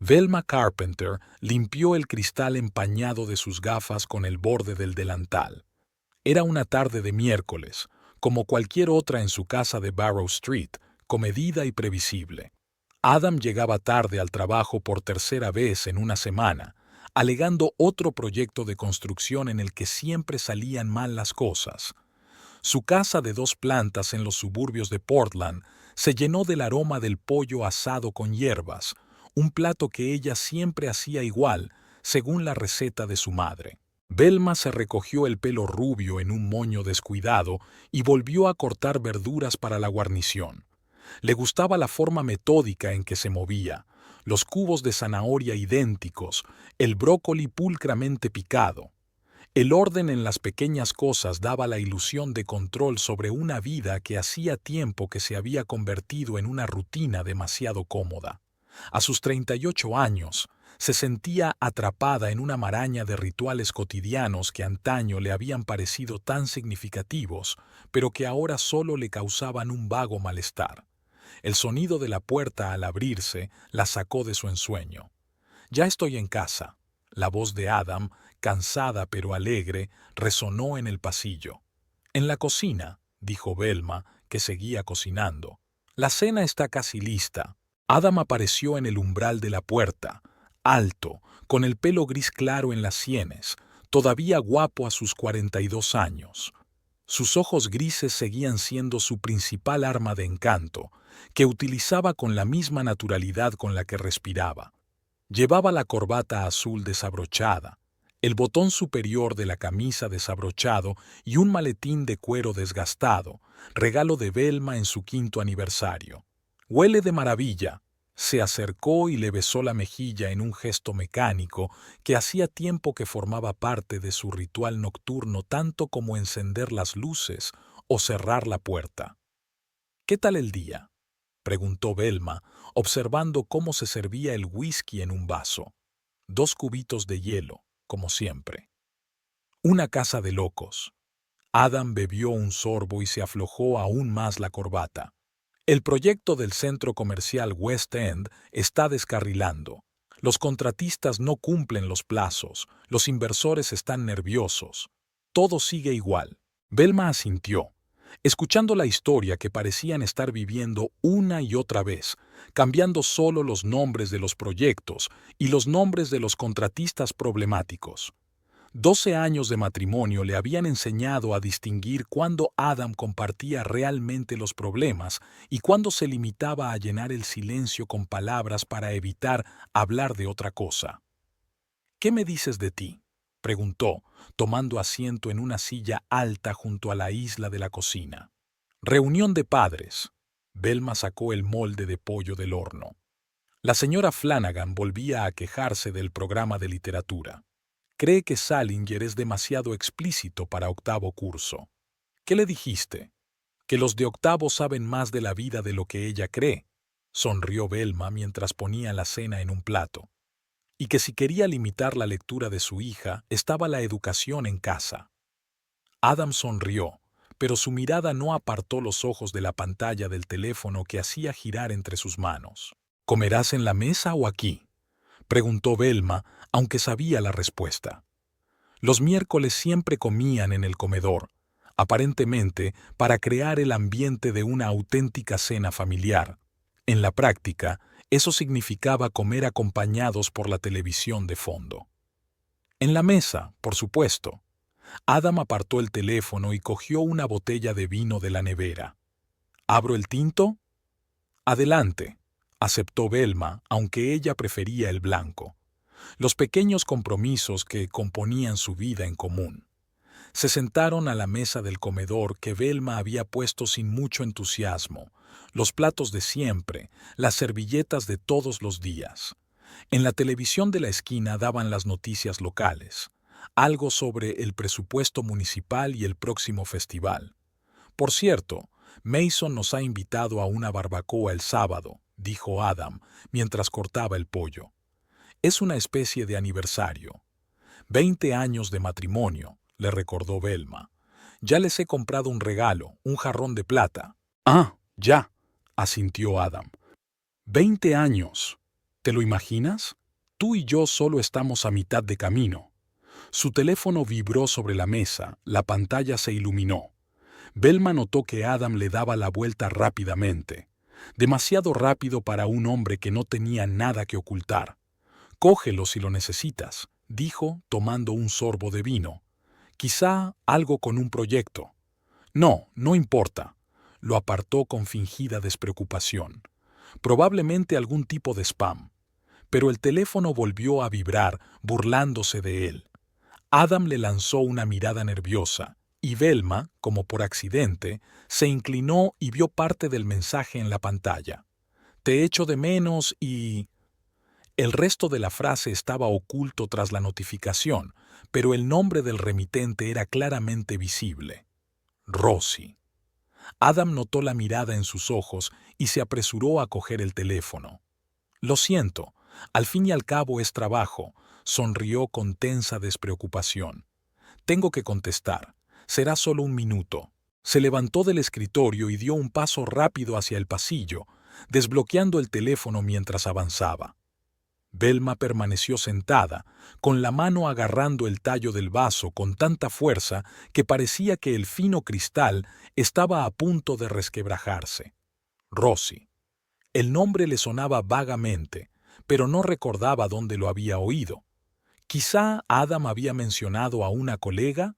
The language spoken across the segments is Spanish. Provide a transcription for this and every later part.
Velma Carpenter limpió el cristal empañado de sus gafas con el borde del delantal. Era una tarde de miércoles, como cualquier otra en su casa de Barrow Street, comedida y previsible. Adam llegaba tarde al trabajo por tercera vez en una semana, alegando otro proyecto de construcción en el que siempre salían mal las cosas. Su casa de 2 plantas en los suburbios de Portland se llenó del aroma del pollo asado con hierbas, un plato que ella siempre hacía igual, según la receta de su madre. Velma se recogió el pelo rubio en un moño descuidado y volvió a cortar verduras para la guarnición. Le gustaba la forma metódica en que se movía, los cubos de zanahoria idénticos, el brócoli pulcramente picado. El orden en las pequeñas cosas daba la ilusión de control sobre una vida que hacía tiempo que se había convertido en una rutina demasiado cómoda. A sus 38 años, se sentía atrapada en una maraña de rituales cotidianos que antaño le habían parecido tan significativos, pero que ahora solo le causaban un vago malestar. El sonido de la puerta al abrirse la sacó de su ensueño. «Ya estoy en casa». La voz de Adam, cansada pero alegre, resonó en el pasillo. «En la cocina», dijo Velma, que seguía cocinando. «La cena está casi lista». Adam apareció en el umbral de la puerta, alto, con el pelo gris claro en las sienes, todavía guapo a sus 42 años. Sus ojos grises seguían siendo su principal arma de encanto, que utilizaba con la misma naturalidad con la que respiraba. Llevaba la corbata azul desabrochada, el botón superior de la camisa desabrochado y un maletín de cuero desgastado, regalo de Velma en su 5º aniversario. «Huele de maravilla». Se acercó y le besó la mejilla en un gesto mecánico que hacía tiempo que formaba parte de su ritual nocturno tanto como encender las luces o cerrar la puerta. «¿Qué tal el día?», preguntó Velma, observando cómo se servía el whisky en un vaso. 2 cubitos de hielo, como siempre. Una casa de locos. Adam bebió un sorbo y se aflojó aún más la corbata. El proyecto del centro comercial West End está descarrilando. Los contratistas no cumplen los plazos, los inversores están nerviosos. Todo sigue igual. Velma asintió, escuchando la historia que parecían estar viviendo una y otra vez, cambiando solo los nombres de los proyectos y los nombres de los contratistas problemáticos. 12 años de matrimonio le habían enseñado a distinguir cuándo Adam compartía realmente los problemas y cuándo se limitaba a llenar el silencio con palabras para evitar hablar de otra cosa. «¿Qué me dices de ti?», preguntó, tomando asiento en una silla alta junto a la isla de la cocina. «Reunión de padres». Velma sacó el molde de pollo del horno. La señora Flanagan volvía a quejarse del programa de literatura. Cree que Salinger es demasiado explícito para 8º curso. «¿Qué le dijiste?». «Que los de 8º saben más de la vida de lo que ella cree», sonrió Velma mientras ponía la cena en un plato. «Y que si quería limitar la lectura de su hija, estaba la educación en casa». Adam sonrió, pero su mirada no apartó los ojos de la pantalla del teléfono que hacía girar entre sus manos. «¿Comerás en la mesa o aquí?», preguntó Velma, aunque sabía la respuesta. Los miércoles siempre comían en el comedor, aparentemente para crear el ambiente de una auténtica cena familiar. En la práctica, eso significaba comer acompañados por la televisión de fondo. «En la mesa, por supuesto». Adam apartó el teléfono y cogió una botella de vino de la nevera. «¿Abro el tinto?». «Adelante», aceptó Velma, aunque ella prefería el blanco. Los pequeños compromisos que componían su vida en común. Se sentaron a la mesa del comedor que Velma había puesto sin mucho entusiasmo, los platos de siempre, las servilletas de todos los días. En la televisión de la esquina daban las noticias locales, algo sobre el presupuesto municipal y el próximo festival. «Por cierto, Mason nos ha invitado a una barbacoa el sábado», dijo Adam, mientras cortaba el pollo. «Es una especie de aniversario». 20 años de matrimonio, le recordó Velma. «Ya les he comprado un regalo, un jarrón de plata». «Ah, ya», asintió Adam. 20 años. ¿Te lo imaginas? Tú y yo solo estamos a mitad de camino. Su teléfono vibró sobre la mesa, la pantalla se iluminó. Velma notó que Adam le daba la vuelta rápidamente. Demasiado rápido para un hombre que no tenía nada que ocultar. «Cógelo si lo necesitas», dijo, tomando un sorbo de vino. «Quizá algo con un proyecto». «No, no importa», lo apartó con fingida despreocupación. «Probablemente algún tipo de spam». Pero el teléfono volvió a vibrar, burlándose de él. Adam le lanzó una mirada nerviosa, y Velma, como por accidente, se inclinó y vio parte del mensaje en la pantalla. «Te echo de menos y...». El resto de la frase estaba oculto tras la notificación, pero el nombre del remitente era claramente visible. Rosie. Adam notó la mirada en sus ojos y se apresuró a coger el teléfono. «Lo siento, al fin y al cabo es trabajo», sonrió con tensa despreocupación. «Tengo que contestar. Será solo un minuto». Se levantó del escritorio y dio un paso rápido hacia el pasillo, desbloqueando el teléfono mientras avanzaba. Velma permaneció sentada, con la mano agarrando el tallo del vaso con tanta fuerza que parecía que el fino cristal estaba a punto de resquebrajarse. Rosie. El nombre le sonaba vagamente, pero no recordaba dónde lo había oído. Quizá Adam había mencionado a una colega,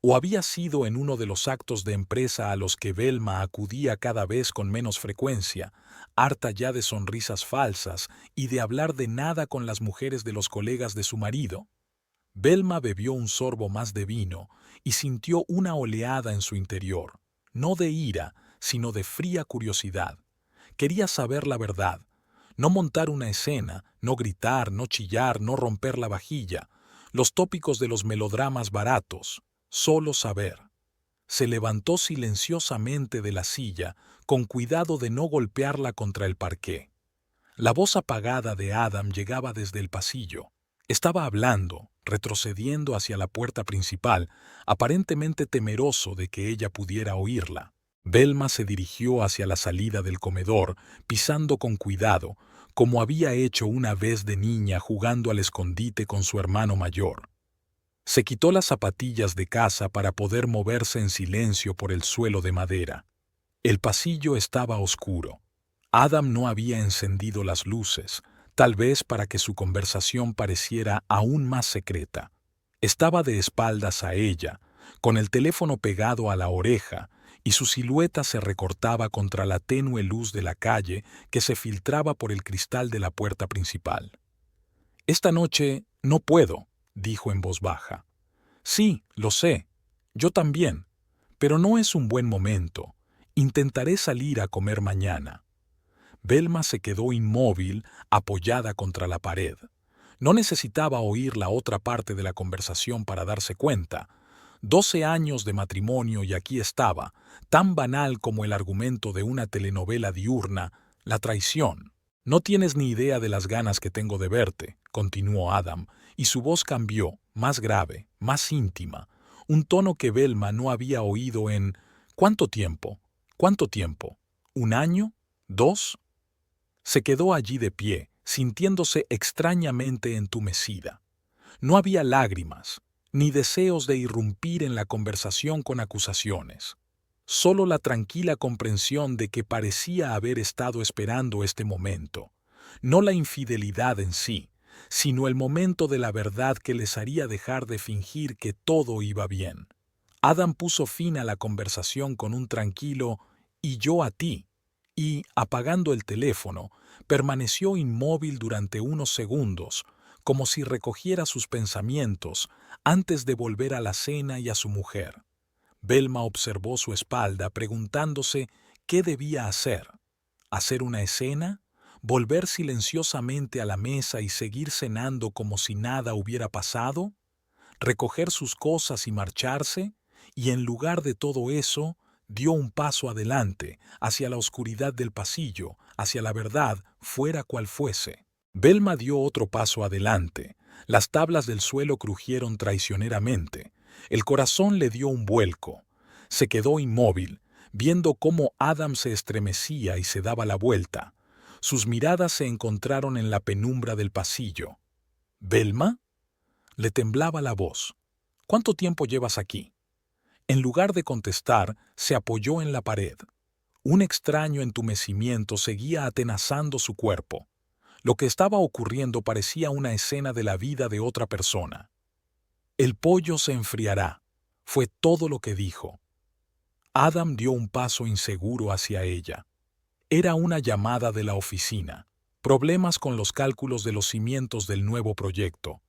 o había sido en uno de los actos de empresa a los que Velma acudía cada vez con menos frecuencia, harta ya de sonrisas falsas y de hablar de nada con las mujeres de los colegas de su marido. Velma bebió un sorbo más de vino y sintió una oleada en su interior, no de ira, sino de fría curiosidad. Quería saber la verdad, no montar una escena, no gritar, no chillar, no romper la vajilla, los tópicos de los melodramas baratos, solo saber. Se levantó silenciosamente de la silla, con cuidado de no golpearla contra el parqué. La voz apagada de Adam llegaba desde el pasillo. Estaba hablando, retrocediendo hacia la puerta principal, aparentemente temeroso de que ella pudiera oírla. Velma se dirigió hacia la salida del comedor, pisando con cuidado, como había hecho una vez de niña jugando al escondite con su hermano mayor. Se quitó las zapatillas de casa para poder moverse en silencio por el suelo de madera. El pasillo estaba oscuro. Adam no había encendido las luces, tal vez para que su conversación pareciera aún más secreta. Estaba de espaldas a ella, con el teléfono pegado a la oreja, y su silueta se recortaba contra la tenue luz de la calle que se filtraba por el cristal de la puerta principal. «Esta noche no puedo», dijo en voz baja. «Sí, lo sé. Yo también. Pero no es un buen momento. Intentaré salir a comer mañana». Velma se quedó inmóvil, apoyada contra la pared. No necesitaba oír la otra parte de la conversación para darse cuenta. 12 años de matrimonio y aquí estaba, tan banal como el argumento de una telenovela diurna, la traición. «No tienes ni idea de las ganas que tengo de verte», continuó Adam, y su voz cambió, más grave, más íntima, un tono que Velma no había oído en... ¿Cuánto tiempo? ¿Cuánto tiempo? ¿Un año? ¿2? Se quedó allí de pie, sintiéndose extrañamente entumecida. No había lágrimas, ni deseos de irrumpir en la conversación con acusaciones. Solo la tranquila comprensión de que parecía haber estado esperando este momento. No la infidelidad en sí, sino el momento de la verdad que les haría dejar de fingir que todo iba bien. Adam puso fin a la conversación con un tranquilo «y yo a ti», y, apagando el teléfono, permaneció inmóvil durante unos segundos, como si recogiera sus pensamientos antes de volver a la cena y a su mujer. Velma observó su espalda preguntándose qué debía hacer. ¿Hacer una escena? ¿Volver silenciosamente a la mesa y seguir cenando como si nada hubiera pasado? ¿Recoger sus cosas y marcharse? Y en lugar de todo eso, dio un paso adelante, hacia la oscuridad del pasillo, hacia la verdad, fuera cual fuese. Velma dio otro paso adelante. Las tablas del suelo crujieron traicioneramente. El corazón le dio un vuelco. Se quedó inmóvil, viendo cómo Adam se estremecía y se daba la vuelta. Sus miradas se encontraron en la penumbra del pasillo. ¿Velma? Le temblaba la voz. ¿Cuánto tiempo llevas aquí? En lugar de contestar, se apoyó en la pared. Un extraño entumecimiento seguía atenazando su cuerpo. Lo que estaba ocurriendo parecía una escena de la vida de otra persona. El pollo se enfriará, fue todo lo que dijo. Adam dio un paso inseguro hacia ella. Era una llamada de la oficina. Problemas con los cálculos de los cimientos del nuevo proyecto.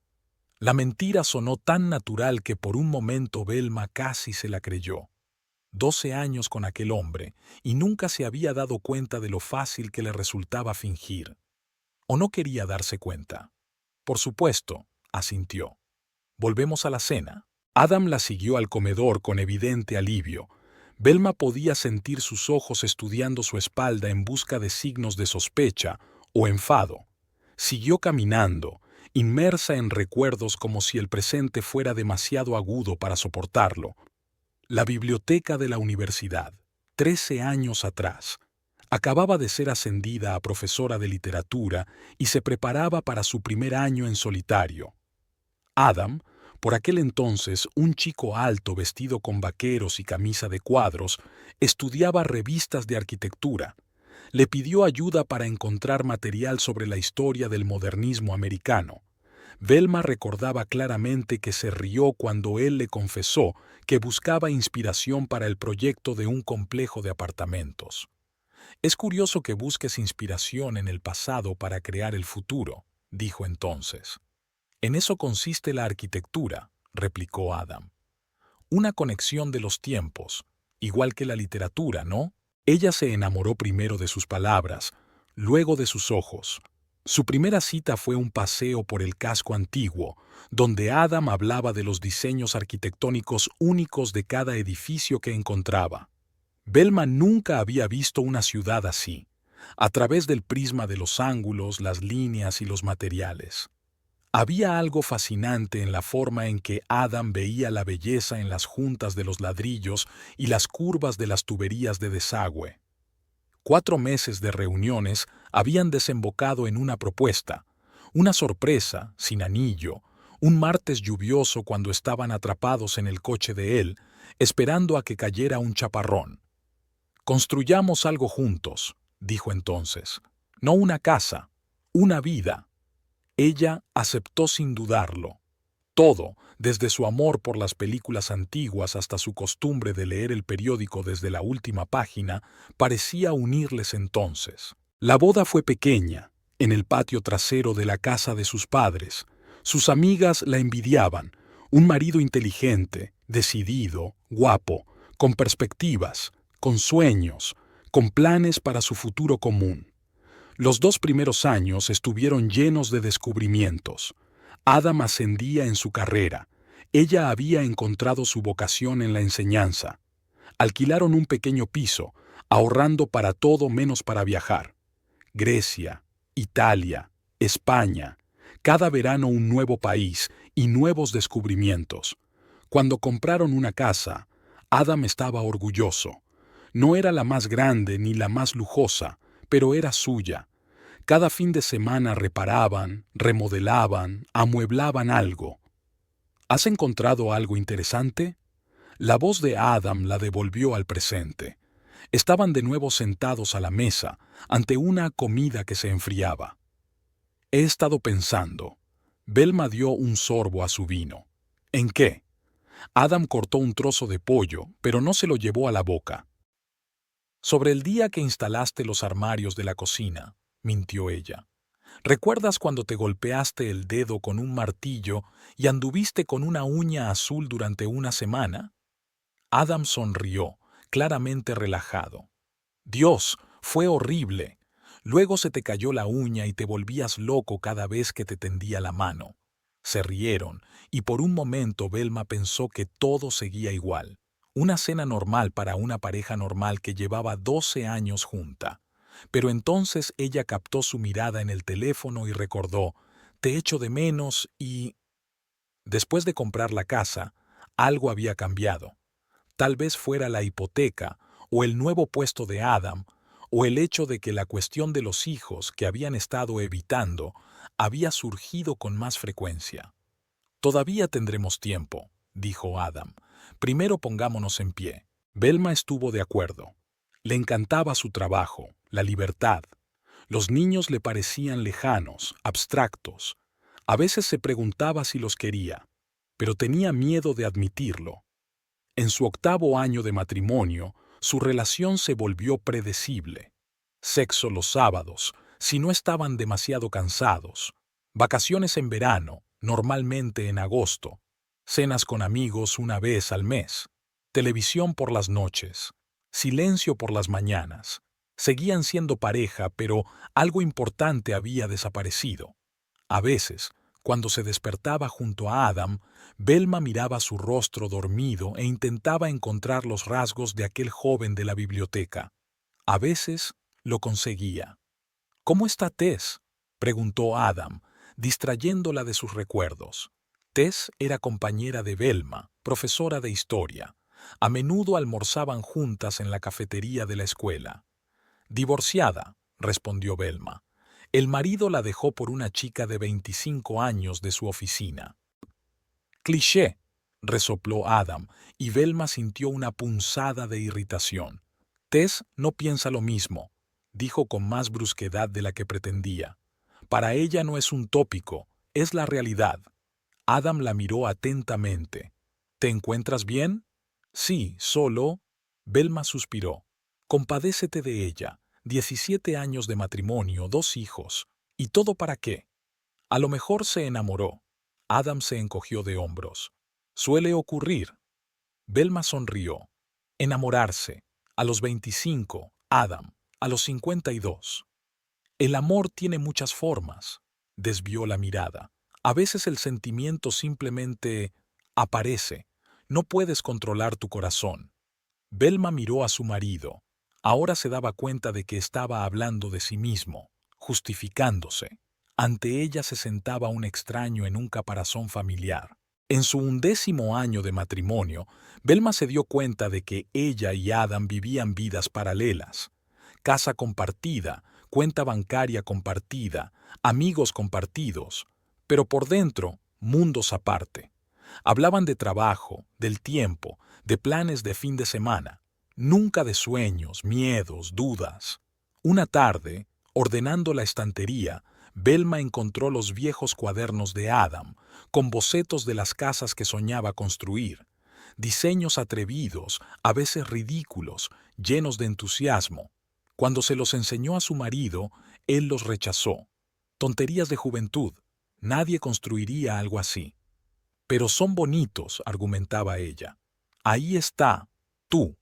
La mentira sonó tan natural que por un momento Velma casi se la creyó. 12 años con aquel hombre, y nunca se había dado cuenta de lo fácil que le resultaba fingir. ¿O no quería darse cuenta? Por supuesto, asintió. Volvemos a la cena. Adam la siguió al comedor con evidente alivio. Velma podía sentir sus ojos estudiando su espalda en busca de signos de sospecha o enfado. Siguió caminando, inmersa en recuerdos como si el presente fuera demasiado agudo para soportarlo. La biblioteca de la universidad, 13 años atrás. Acababa de ser ascendida a profesora de literatura y se preparaba para su primer año en solitario. Adam, por aquel entonces un chico alto vestido con vaqueros y camisa de cuadros, estudiaba revistas de arquitectura. Le pidió ayuda para encontrar material sobre la historia del modernismo americano. Velma recordaba claramente que se rió cuando él le confesó que buscaba inspiración para el proyecto de un complejo de apartamentos. «Es curioso que busques inspiración en el pasado para crear el futuro», dijo entonces. «En eso consiste la arquitectura», replicó Adam. «Una conexión de los tiempos, igual que la literatura, ¿no?» Ella se enamoró primero de sus palabras, luego de sus ojos. Su primera cita fue un paseo por el casco antiguo, donde Adam hablaba de los diseños arquitectónicos únicos de cada edificio que encontraba. Velma nunca había visto una ciudad así, a través del prisma de los ángulos, las líneas y los materiales. Había algo fascinante en la forma en que Adam veía la belleza en las juntas de los ladrillos y las curvas de las tuberías de desagüe. 4 meses de reuniones habían desembocado en una propuesta, una sorpresa, sin anillo, un martes lluvioso cuando estaban atrapados en el coche de él, esperando a que cayera un chaparrón. «Construyamos algo juntos», dijo entonces. «No una casa, una vida». Ella aceptó sin dudarlo. Todo, desde su amor por las películas antiguas hasta su costumbre de leer el periódico desde la última página, parecía unirles entonces. La boda fue pequeña, en el patio trasero de la casa de sus padres. Sus amigas la envidiaban, un marido inteligente, decidido, guapo, con perspectivas, con sueños, con planes para su futuro común. Los 2 primeros años estuvieron llenos de descubrimientos. Adam ascendía en su carrera. Ella había encontrado su vocación en la enseñanza. Alquilaron un pequeño piso, ahorrando para todo menos para viajar. Grecia, Italia, España. Cada verano un nuevo país y nuevos descubrimientos. Cuando compraron una casa, Adam estaba orgulloso. No era la más grande ni la más lujosa, pero era suya. Cada fin de semana reparaban, remodelaban, amueblaban algo. ¿Has encontrado algo interesante? La voz de Adam la devolvió al presente. Estaban de nuevo sentados a la mesa, ante una comida que se enfriaba. He estado pensando. Velma dio un sorbo a su vino. ¿En qué? Adam cortó un trozo de pollo, pero no se lo llevó a la boca. Sobre el día que instalaste los armarios de la cocina, mintió ella. ¿Recuerdas cuando te golpeaste el dedo con un martillo y anduviste con una uña azul durante una semana? Adam sonrió, claramente relajado. Dios, fue horrible. Luego se te cayó la uña y te volvías loco cada vez que te tendía la mano. Se rieron, y por un momento Velma pensó que todo seguía igual. Una cena normal para una pareja normal que llevaba 12 años junta. Pero entonces ella captó su mirada en el teléfono y recordó, «Te echo de menos» y... Después de comprar la casa, algo había cambiado. Tal vez fuera la hipoteca, o el nuevo puesto de Adam, o el hecho de que la cuestión de los hijos que habían estado evitando había surgido con más frecuencia. «Todavía tendremos tiempo», dijo Adam. «Primero pongámonos en pie». Velma estuvo de acuerdo. Le encantaba su trabajo, la libertad. Los niños le parecían lejanos, abstractos. A veces se preguntaba si los quería, pero tenía miedo de admitirlo. En su 8º año de matrimonio, su relación se volvió predecible. Sexo los sábados, si no estaban demasiado cansados. Vacaciones en verano, normalmente en agosto. Cenas con amigos una vez al mes. Televisión por las noches. Silencio por las mañanas. Seguían siendo pareja, pero algo importante había desaparecido. A veces, cuando se despertaba junto a Adam, Velma miraba su rostro dormido e intentaba encontrar los rasgos de aquel joven de la biblioteca. A veces lo conseguía. «¿Cómo está Tess?», preguntó Adam, distrayéndola de sus recuerdos. Tess era compañera de Velma, profesora de historia. A menudo almorzaban juntas en la cafetería de la escuela. «Divorciada», respondió Velma. «El marido la dejó por una chica de 25 años de su oficina». «Cliché», resopló Adam, y Velma sintió una punzada de irritación. «Tess no piensa lo mismo», dijo con más brusquedad de la que pretendía. «Para ella no es un tópico, es la realidad». Adam la miró atentamente. «¿Te encuentras bien?» «Sí, solo...». Velma suspiró. «Compadécete de ella. 17 años de matrimonio, 2 hijos. ¿Y todo para qué?». «A lo mejor se enamoró». Adam se encogió de hombros. «Suele ocurrir». Velma sonrió. «Enamorarse. A los 25, Adam. A los 52. El amor tiene muchas formas». Desvió la mirada. «A veces el sentimiento simplemente aparece. No puedes controlar tu corazón». Velma miró a su marido. Ahora se daba cuenta de que estaba hablando de sí mismo, justificándose. Ante ella se sentaba un extraño en un caparazón familiar. En su 11º año de matrimonio, Velma se dio cuenta de que ella y Adam vivían vidas paralelas. Casa compartida, cuenta bancaria compartida, amigos compartidos, pero por dentro, mundos aparte. Hablaban de trabajo, del tiempo, de planes de fin de semana, nunca de sueños, miedos, dudas. Una tarde, ordenando la estantería, Velma encontró los viejos cuadernos de Adam, con bocetos de las casas que soñaba construir. Diseños atrevidos, a veces ridículos, llenos de entusiasmo. Cuando se los enseñó a su marido, él los rechazó. Tonterías de juventud. Nadie construiría algo así. «Pero son bonitos», argumentaba ella. «Ahí está, tú».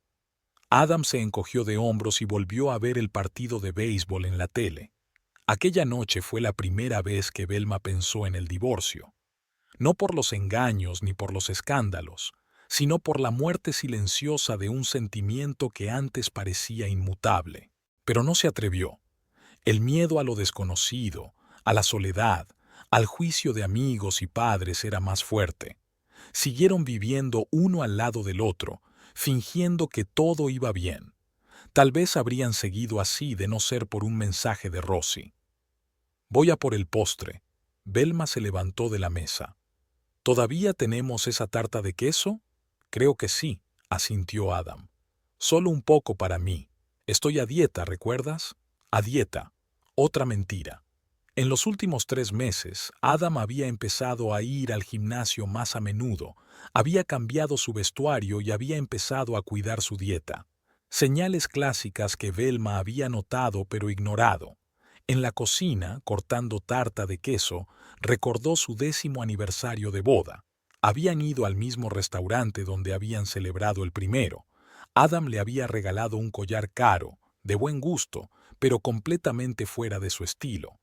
Adam se encogió de hombros y volvió a ver el partido de béisbol en la tele. Aquella noche fue la primera vez que Velma pensó en el divorcio. No por los engaños ni por los escándalos, sino por la muerte silenciosa de un sentimiento que antes parecía inmutable. Pero no se atrevió. El miedo a lo desconocido, a la soledad, al juicio de amigos y padres era más fuerte. Siguieron viviendo uno al lado del otro, fingiendo que todo iba bien. Tal vez habrían seguido así de no ser por un mensaje de Rosie. «Voy a por el postre». Velma se levantó de la mesa. «¿Todavía tenemos esa tarta de queso?» «Creo que sí», asintió Adam. «Solo un poco para mí. Estoy a dieta, ¿recuerdas?» «A dieta». Otra mentira. En los últimos 3 meses, Adam había empezado a ir al gimnasio más a menudo, había cambiado su vestuario y había empezado a cuidar su dieta. Señales clásicas que Velma había notado pero ignorado. En la cocina, cortando tarta de queso, recordó su 10º aniversario de boda. Habían ido al mismo restaurante donde habían celebrado el primero. Adam le había regalado un collar caro, de buen gusto, pero completamente fuera de su estilo.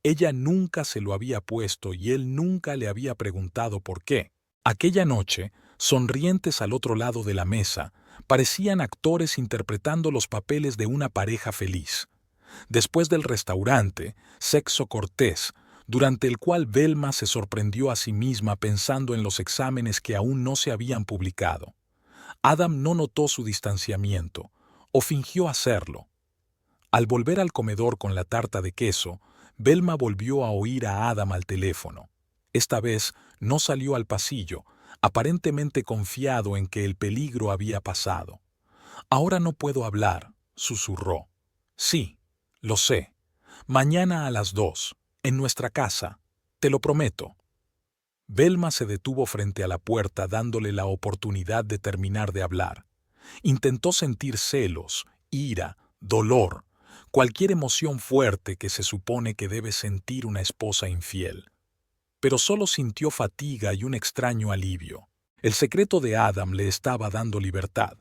Ella nunca se lo había puesto y él nunca le había preguntado por qué. Aquella noche, sonrientes al otro lado de la mesa, parecían actores interpretando los papeles de una pareja feliz. Después del restaurante, sexo cortés, durante el cual Velma se sorprendió a sí misma pensando en los exámenes que aún no se habían publicado. Adam no notó su distanciamiento, o fingió hacerlo. Al volver al comedor con la tarta de queso, Velma volvió a oír a Adam al teléfono. Esta vez no salió al pasillo, aparentemente confiado en que el peligro había pasado. «Ahora no puedo hablar», susurró. «Sí, lo sé. Mañana a las 2, en nuestra casa. Te lo prometo». Velma se detuvo frente a la puerta dándole la oportunidad de terminar de hablar. Intentó sentir celos, ira, dolor, cualquier emoción fuerte que se supone que debe sentir una esposa infiel. Pero solo sintió fatiga y un extraño alivio. El secreto de Adam le estaba dando libertad.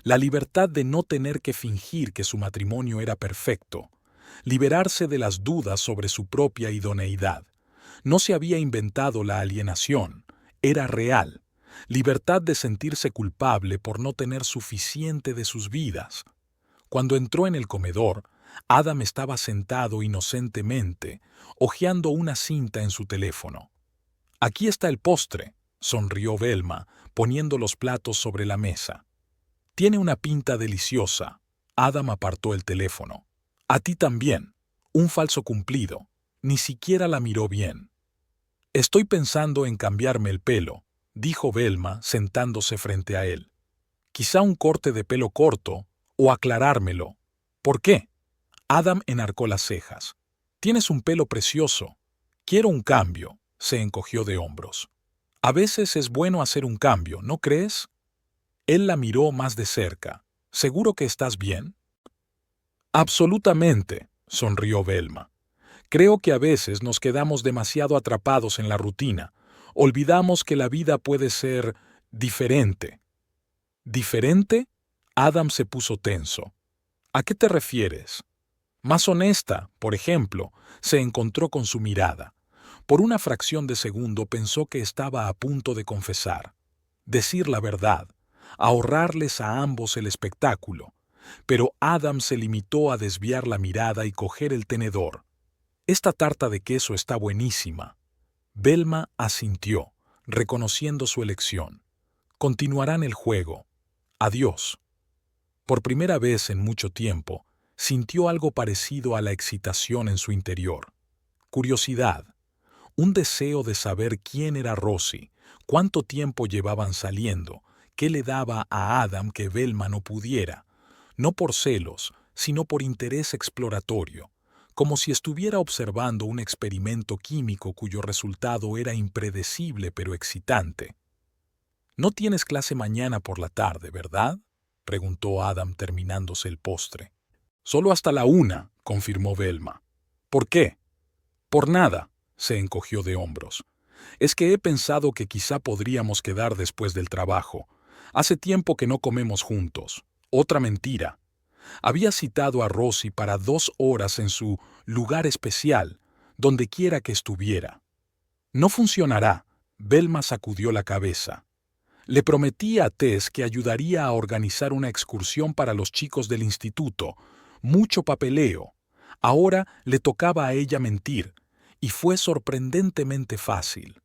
La libertad de no tener que fingir que su matrimonio era perfecto. Liberarse de las dudas sobre su propia idoneidad. No se había inventado la alienación, era real. Libertad de sentirse culpable por no tener suficiente de sus vidas. Cuando entró en el comedor, Adam estaba sentado inocentemente, hojeando una cinta en su teléfono. «Aquí está el postre», sonrió Velma, poniendo los platos sobre la mesa. «Tiene una pinta deliciosa». Adam apartó el teléfono. «A ti también. Un falso cumplido. Ni siquiera la miró bien». «Estoy pensando en cambiarme el pelo», dijo Velma, sentándose frente a él. «Quizá un corte de pelo corto, o aclarármelo». «¿Por qué?» Adam enarcó las cejas. «Tienes un pelo precioso. Quiero un cambio», se encogió de hombros. «A veces es bueno hacer un cambio, ¿no crees?» Él la miró más de cerca. «¿Seguro que estás bien?» «Absolutamente», sonrió Velma. «Creo que a veces nos quedamos demasiado atrapados en la rutina. Olvidamos que la vida puede ser diferente». «¿Diferente?» Adam se puso tenso. «¿A qué te refieres?» «Más honesta, por ejemplo», se encontró con su mirada. Por una fracción de segundo pensó que estaba a punto de confesar. Decir la verdad, ahorrarles a ambos el espectáculo. Pero Adam se limitó a desviar la mirada y coger el tenedor. «Esta tarta de queso está buenísima». Velma asintió, reconociendo su elección. «Continuarán el juego. Adiós». Por primera vez en mucho tiempo, sintió algo parecido a la excitación en su interior. Curiosidad, un deseo de saber quién era Rosie, cuánto tiempo llevaban saliendo, qué le daba a Adam que Velma no pudiera, no por celos, sino por interés exploratorio, como si estuviera observando un experimento químico cuyo resultado era impredecible pero excitante. «No tienes clase mañana por la tarde, ¿verdad?», preguntó Adam terminándose el postre. «Solo hasta la 1», confirmó Velma. «¿Por qué?» «Por nada», se encogió de hombros. «Es que he pensado que quizá podríamos quedar después del trabajo. Hace tiempo que no comemos juntos. Otra mentira. Había citado a Rosie para 2 horas en su lugar especial, donde quiera que estuviera». «No funcionará», Velma sacudió la cabeza. «Le prometí a Tess que ayudaría a organizar una excursión para los chicos del instituto. Mucho papeleo. Ahora le tocaba a ella mentir, y fue sorprendentemente fácil».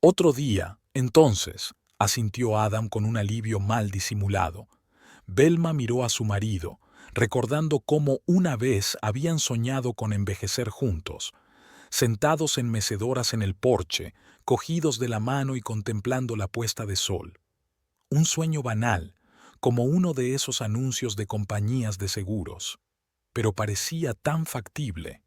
«Otro día, entonces», asintió Adam con un alivio mal disimulado. Velma miró a su marido, recordando cómo una vez habían soñado con envejecer juntos, sentados en mecedoras en el porche, cogidos de la mano y contemplando la puesta de sol. Un sueño banal, como uno de esos anuncios de compañías de seguros, pero parecía tan factible.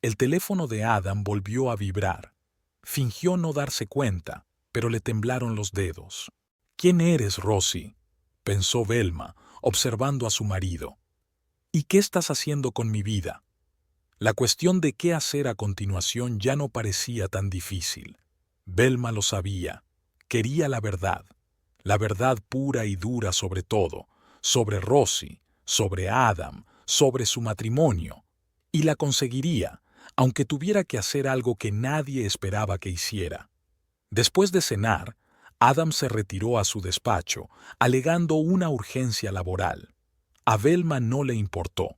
El teléfono de Adam volvió a vibrar. Fingió no darse cuenta, pero le temblaron los dedos. «¿Quién eres, Rosie?», pensó Velma, observando a su marido. «¿Y qué estás haciendo con mi vida?». La cuestión de qué hacer a continuación ya no parecía tan difícil. Velma lo sabía. Quería la verdad pura y dura sobre todo, sobre Rosie, sobre Adam, sobre su matrimonio. Y la conseguiría, aunque tuviera que hacer algo que nadie esperaba que hiciera. Después de cenar, Adam se retiró a su despacho, alegando una urgencia laboral. A Velma no le importó.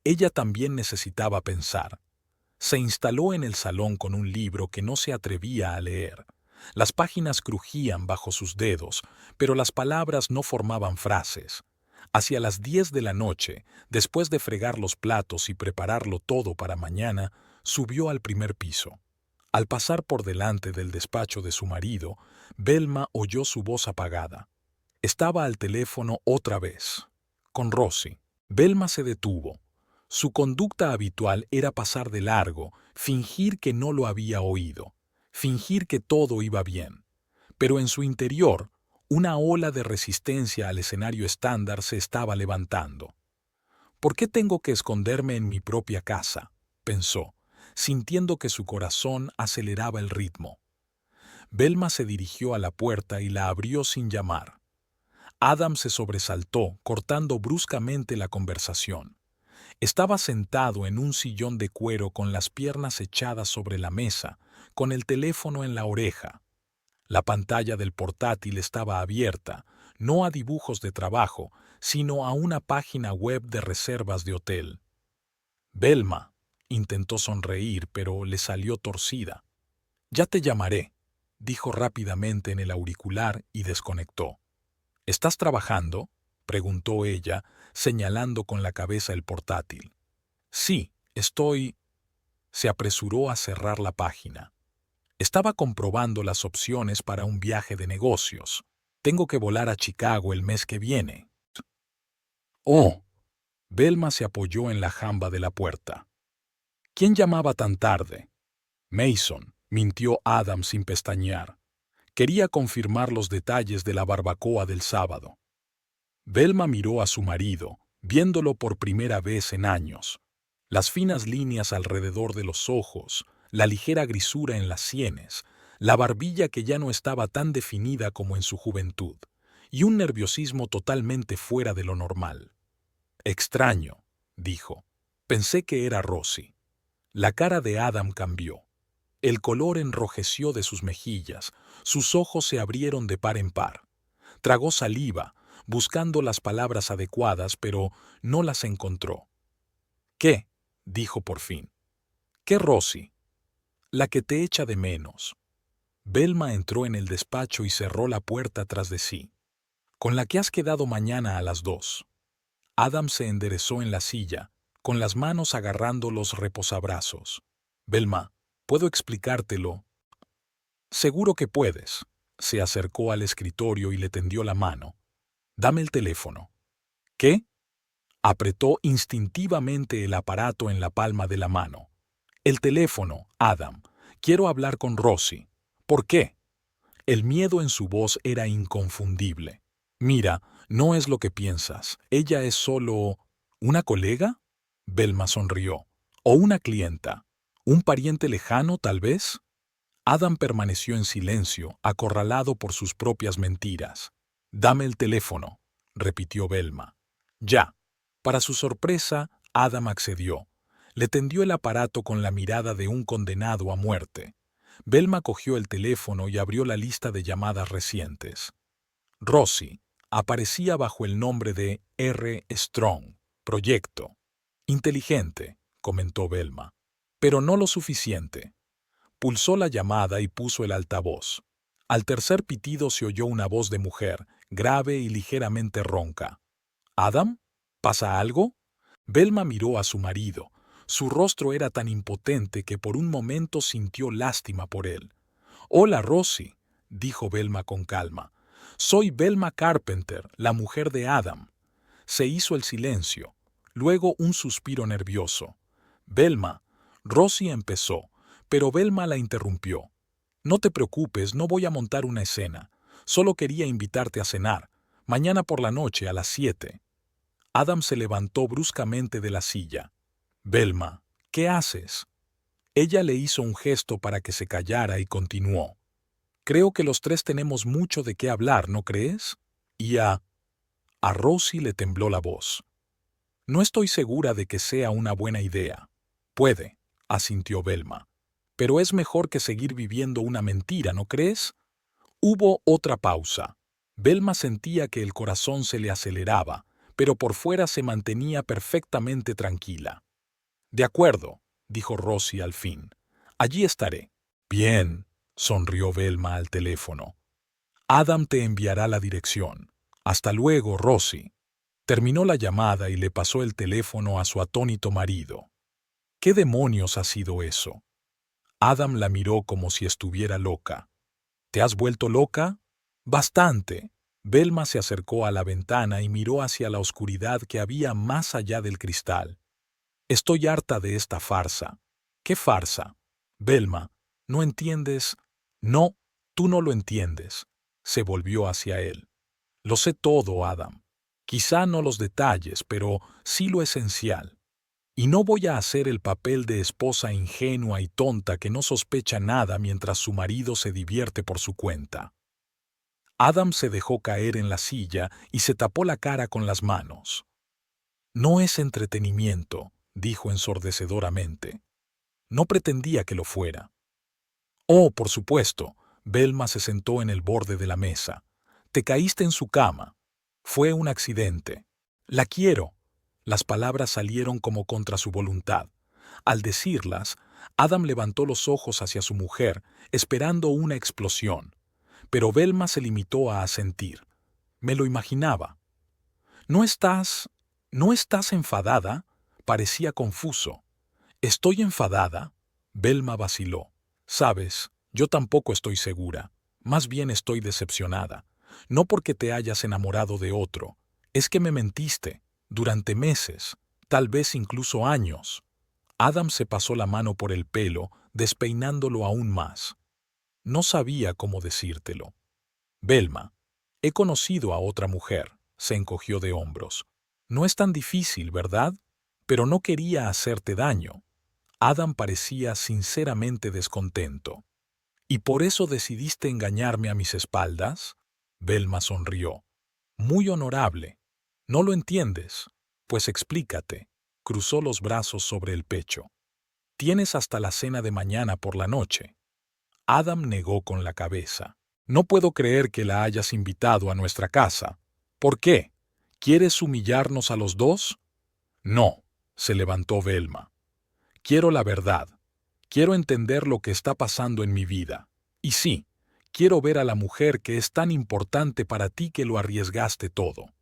Ella también necesitaba pensar. Se instaló en el salón con un libro que no se atrevía a leer. Las páginas crujían bajo sus dedos, pero las palabras no formaban frases. Hacia las 10 de la noche, después de fregar los platos y prepararlo todo para mañana, subió al primer piso. Al pasar por delante del despacho de su marido, Velma oyó su voz apagada. Estaba al teléfono otra vez, con Rosie. Velma se detuvo. Su conducta habitual era pasar de largo, fingir que no lo había oído, fingir que todo iba bien. Pero en su interior, una ola de resistencia al escenario estándar se estaba levantando. ¿Por qué tengo que esconderme en mi propia casa?, pensó, sintiendo que su corazón aceleraba el ritmo. Velma se dirigió a la puerta y la abrió sin llamar. Adam se sobresaltó, cortando bruscamente la conversación. Estaba sentado en un sillón de cuero con las piernas echadas sobre la mesa, con el teléfono en la oreja. La pantalla del portátil estaba abierta, no a dibujos de trabajo, sino a una página web de reservas de hotel. Velma intentó sonreír, pero le salió torcida. «Ya te llamaré», dijo rápidamente en el auricular y desconectó. «¿Estás trabajando?», preguntó ella, señalando con la cabeza el portátil. «Sí, estoy...». Se apresuró a cerrar la página. Estaba comprobando las opciones para un viaje de negocios. Tengo que volar a Chicago el mes que viene. «Oh». Velma se apoyó en la jamba de la puerta. «¿Quién llamaba tan tarde?» «Mason», mintió Adam sin pestañear. Quería confirmar los detalles de la barbacoa del sábado. Velma miró a su marido, viéndolo por primera vez en años. Las finas líneas alrededor de los ojos, la ligera grisura en las sienes, la barbilla que ya no estaba tan definida como en su juventud, y un nerviosismo totalmente fuera de lo normal. «Extraño», dijo. «Pensé que era Rosie». La cara de Adam cambió. El color enrojeció de sus mejillas, sus ojos se abrieron de par en par. Tragó saliva, buscando las palabras adecuadas, pero no las encontró. «¿Qué?», dijo por fin. «¿Qué Rosie?». «La que te echa de menos». Velma entró en el despacho y cerró la puerta tras de sí. «Con la que has quedado mañana a las 2». Adam se enderezó en la silla, con las manos agarrando los reposabrazos. «Velma, ¿puedo explicártelo?». «Seguro que puedes». Se acercó al escritorio y le tendió la mano. «Dame el teléfono». «¿Qué?». Apretó instintivamente el aparato en la palma de la mano. «El teléfono, Adam. Quiero hablar con Rosie». «¿Por qué?». El miedo en su voz era inconfundible. «Mira, no es lo que piensas. Ella es solo... ¿Una colega?». Velma sonrió. «¿O una clienta? ¿Un pariente lejano, tal vez?». Adam permaneció en silencio, acorralado por sus propias mentiras. «Dame el teléfono», repitió Velma. «Ya». Para su sorpresa, Adam accedió. Le tendió el aparato con la mirada de un condenado a muerte. Velma cogió el teléfono y abrió la lista de llamadas recientes. Rosie aparecía bajo el nombre de R. Strong. Proyecto. «Inteligente», comentó Velma. «Pero no lo suficiente». Pulsó la llamada y puso el altavoz. Al tercer pitido se oyó una voz de mujer, grave y ligeramente ronca. «¿Adam? ¿Pasa algo?». Velma miró a su marido. Su rostro era tan impotente que por un momento sintió lástima por él. «Hola, Rosie», dijo Velma con calma. «Soy Velma Carpenter, la mujer de Adam». Se hizo el silencio. Luego un suspiro nervioso. «Velma». Rosie empezó, pero Velma la interrumpió. «No te preocupes, no voy a montar una escena. Solo quería invitarte a cenar. Mañana por la noche a las 7». Adam se levantó bruscamente de la silla. «Velma, ¿qué haces?». Ella le hizo un gesto para que se callara y continuó. «Creo que los tres tenemos mucho de qué hablar, ¿no crees?». Y a Rosie le tembló la voz. «No estoy segura de que sea una buena idea». «Puede», asintió Velma. «Pero es mejor que seguir viviendo una mentira, ¿no crees?». Hubo otra pausa. Velma sentía que el corazón se le aceleraba, pero por fuera se mantenía perfectamente tranquila. «De acuerdo», dijo Rosie al fin. «Allí estaré». «Bien», sonrió Velma al teléfono. «Adam te enviará la dirección. Hasta luego, Rosie». Terminó la llamada y le pasó el teléfono a su atónito marido. ¿Qué demonios ha sido eso? Adam la miró como si estuviera loca. ¿Te has vuelto loca? Bastante. Velma se acercó a la ventana y miró hacia la oscuridad que había más allá del cristal. Estoy harta de esta farsa. ¿Qué farsa? Velma, ¿no entiendes? No, tú no lo entiendes. Se volvió hacia él. Lo sé todo, Adam. Quizá no los detalles, pero sí lo esencial. Y no voy a hacer el papel de esposa ingenua y tonta que no sospecha nada mientras su marido se divierte por su cuenta. Adam se dejó caer en la silla y se tapó la cara con las manos. No es entretenimiento, dijo ensordecedoramente. No pretendía que lo fuera. Oh, por supuesto. Velma se sentó en el borde de la mesa. Te caíste en su cama. Fue un accidente. La quiero. Las palabras salieron como contra su voluntad. Al decirlas, Adam levantó los ojos hacia su mujer, esperando una explosión. Pero Velma se limitó a asentir. Me lo imaginaba. ¿No estás enfadada? Parecía confuso. ¿Estoy enfadada? Velma vaciló. Sabes, yo tampoco estoy segura. Más bien estoy decepcionada. No porque te hayas enamorado de otro. Es que me mentiste. Durante meses, tal vez incluso años. Adam se pasó la mano por el pelo, despeinándolo aún más. No sabía cómo decírtelo. Velma, he conocido a otra mujer. Se encogió de hombros. No es tan difícil, ¿verdad? Pero no quería hacerte daño. Adam parecía sinceramente descontento. ¿Y por eso decidiste engañarme a mis espaldas? Velma sonrió. Muy honorable. ¿No lo entiendes? Pues explícate. Cruzó los brazos sobre el pecho. Tienes hasta la cena de mañana por la noche. Adam negó con la cabeza. No puedo creer que la hayas invitado a nuestra casa. ¿Por qué? ¿Quieres humillarnos a los dos? No, se levantó Velma. Quiero la verdad. Quiero entender lo que está pasando en mi vida. Y sí, quiero ver a la mujer que es tan importante para ti que lo arriesgaste todo.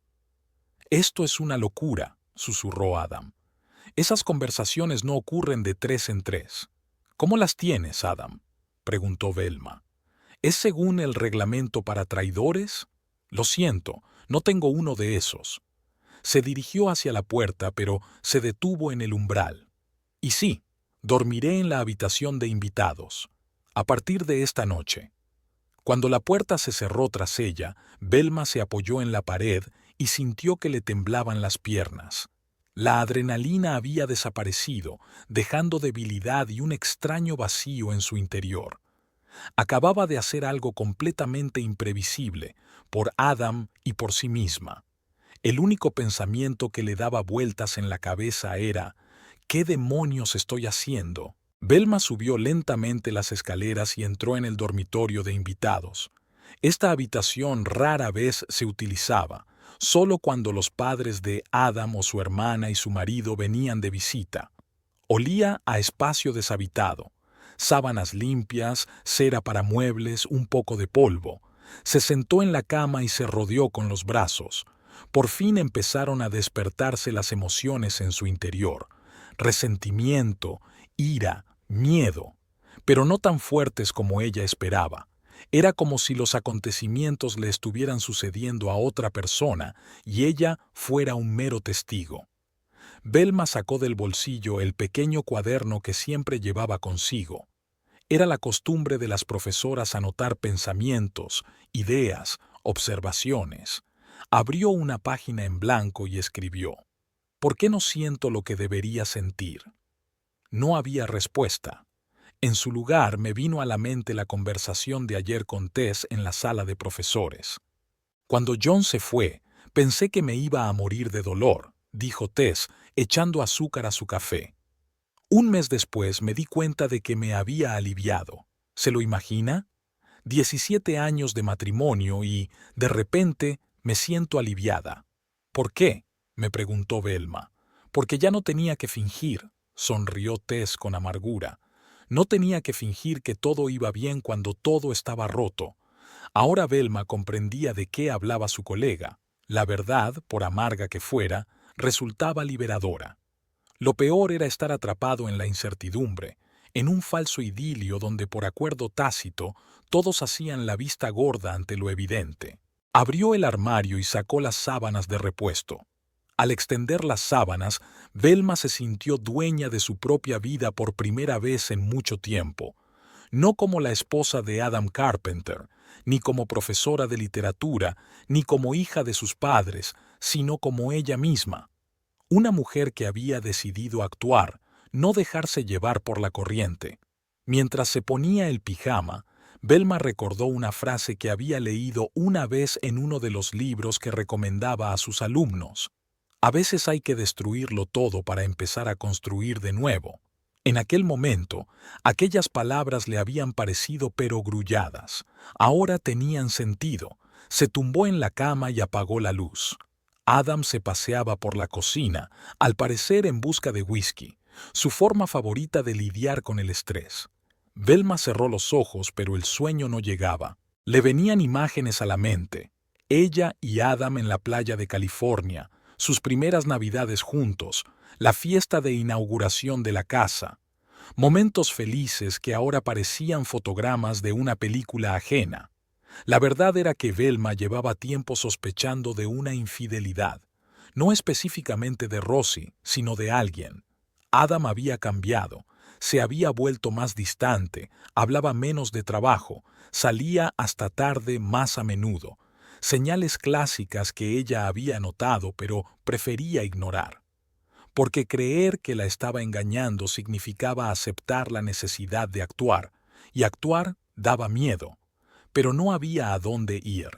Esto es una locura, susurró Adam. Esas conversaciones no ocurren de 3 en 3. ¿Cómo las tienes, Adam? Preguntó Velma. ¿Es según el reglamento para traidores? Lo siento, no tengo uno de esos. Se dirigió hacia la puerta, pero se detuvo en el umbral. Y sí, dormiré en la habitación de invitados, a partir de esta noche. Cuando la puerta se cerró tras ella, Velma se apoyó en la pared y sintió que le temblaban las piernas. La adrenalina había desaparecido, dejando debilidad y un extraño vacío en su interior. Acababa de hacer algo completamente imprevisible, por Adam y por sí misma. El único pensamiento que le daba vueltas en la cabeza era: ¿qué demonios estoy haciendo? Velma subió lentamente las escaleras y entró en el dormitorio de invitados. Esta habitación rara vez se utilizaba, solo cuando los padres de Adam o su hermana y su marido venían de visita. Olía a espacio deshabitado. Sábanas limpias, cera para muebles, un poco de polvo. Se sentó en la cama y se rodeó con los brazos. Por fin empezaron a despertarse las emociones en su interior. Resentimiento, ira, miedo, pero no tan fuertes como ella esperaba. Era como si los acontecimientos le estuvieran sucediendo a otra persona y ella fuera un mero testigo. Velma sacó del bolsillo el pequeño cuaderno que siempre llevaba consigo. Era la costumbre de las profesoras anotar pensamientos, ideas, observaciones. Abrió una página en blanco y escribió: ¿por qué no siento lo que debería sentir? No había respuesta. En su lugar me vino a la mente la conversación de ayer con Tess en la sala de profesores. Cuando John se fue, pensé que me iba a morir de dolor, dijo Tess, echando azúcar a su café. Un mes después me di cuenta de que me había aliviado. ¿Se lo imagina? 17 años de matrimonio y, de repente, me siento aliviada. ¿Por qué?, me preguntó Velma. Porque ya no tenía que fingir, sonrió Tess con amargura. No tenía que fingir que todo iba bien cuando todo estaba roto. Ahora Velma comprendía de qué hablaba su colega. La verdad, por amarga que fuera, resultaba liberadora. Lo peor era estar atrapado en la incertidumbre, en un falso idilio donde por acuerdo tácito todos hacían la vista gorda ante lo evidente. Abrió el armario y sacó las sábanas de repuesto. Al extender las sábanas, Velma se sintió dueña de su propia vida por primera vez en mucho tiempo, no como la esposa de Adam Carpenter, ni como profesora de literatura, ni como hija de sus padres, sino como ella misma. Una mujer que había decidido actuar, no dejarse llevar por la corriente. Mientras se ponía el pijama, Velma recordó una frase que había leído una vez en uno de los libros que recomendaba a sus alumnos. A veces hay que destruirlo todo para empezar a construir de nuevo. En aquel momento, aquellas palabras le habían parecido perogrulladas. Ahora tenían sentido. Se tumbó en la cama y apagó la luz. Adam se paseaba por la cocina, al parecer en busca de whisky, su forma favorita de lidiar con el estrés. Velma cerró los ojos, pero el sueño no llegaba. Le venían imágenes a la mente. Ella y Adam en la playa de California, sus primeras navidades juntos, la fiesta de inauguración de la casa. Momentos felices que ahora parecían fotogramas de una película ajena. La verdad era que Velma llevaba tiempo sospechando de una infidelidad, no específicamente de Rosie, sino de alguien. Adam había cambiado, se había vuelto más distante, hablaba menos de trabajo, salía hasta tarde más a menudo, señales clásicas que ella había notado pero prefería ignorar. Porque creer que la estaba engañando significaba aceptar la necesidad de actuar, y actuar daba miedo. Pero no había a dónde ir.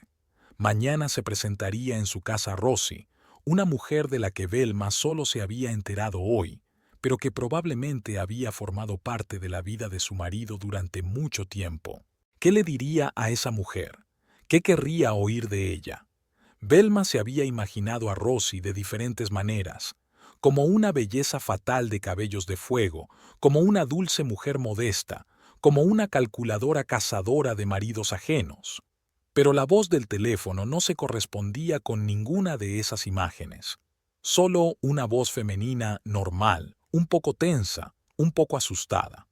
Mañana se presentaría en su casa Rosie, una mujer de la que Velma solo se había enterado hoy, pero que probablemente había formado parte de la vida de su marido durante mucho tiempo. ¿Qué le diría a esa mujer? ¿Qué querría oír de ella? Velma se había imaginado a Rosie de diferentes maneras, como una belleza fatal de cabellos de fuego, como una dulce mujer modesta, como una calculadora cazadora de maridos ajenos. Pero la voz del teléfono no se correspondía con ninguna de esas imágenes. Solo una voz femenina normal, un poco tensa, un poco asustada.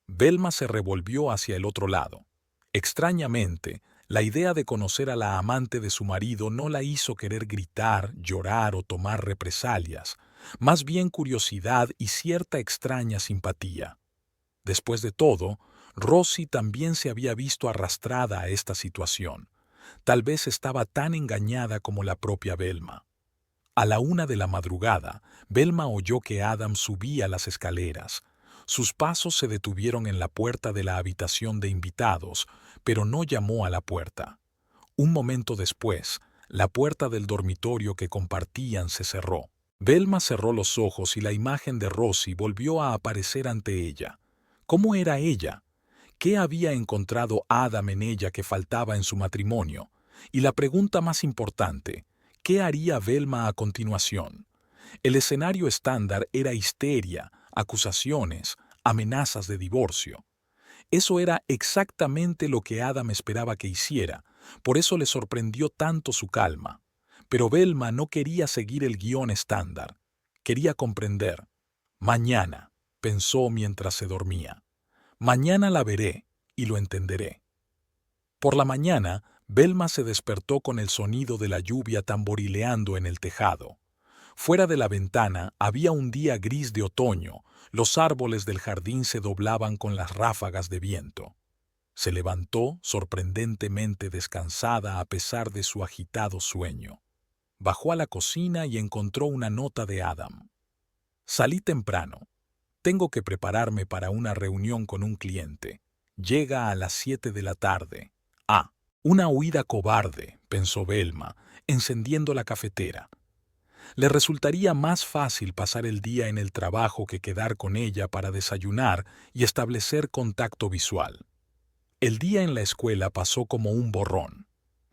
Velma se revolvió hacia el otro lado. Extrañamente, la idea de conocer a la amante de su marido no la hizo querer gritar, llorar o tomar represalias, más bien curiosidad y cierta extraña simpatía. Después de todo, Rosie también se había visto arrastrada a esta situación. Tal vez estaba tan engañada como la propia Velma. A la 1 de la madrugada, Velma oyó que Adam subía las escaleras. Sus pasos se detuvieron en la puerta de la habitación de invitados, pero no llamó a la puerta. Un momento después, la puerta del dormitorio que compartían se cerró. Velma cerró los ojos y la imagen de Rosie volvió a aparecer ante ella. ¿Cómo era ella? ¿Qué había encontrado Adam en ella que faltaba en su matrimonio? Y la pregunta más importante, ¿qué haría Velma a continuación? El escenario estándar era histeria, acusaciones, amenazas de divorcio. Eso era exactamente lo que Adam esperaba que hiciera, por eso le sorprendió tanto su calma. Pero Velma no quería seguir el guión estándar. Quería comprender. Mañana, pensó mientras se dormía. Mañana la veré y lo entenderé. Por la mañana, Velma se despertó con el sonido de la lluvia tamborileando en el tejado. Fuera de la ventana había un día gris de otoño, los árboles del jardín se doblaban con las ráfagas de viento. Se levantó sorprendentemente descansada a pesar de su agitado sueño. Bajó a la cocina y encontró una nota de Adam. Salí temprano. Tengo que prepararme para una reunión con un cliente. Llega a las 7 de la tarde. Ah, una huida cobarde, pensó Velma, encendiendo la cafetera. Le resultaría más fácil pasar el día en el trabajo que quedar con ella para desayunar y establecer contacto visual. El día en la escuela pasó como un borrón.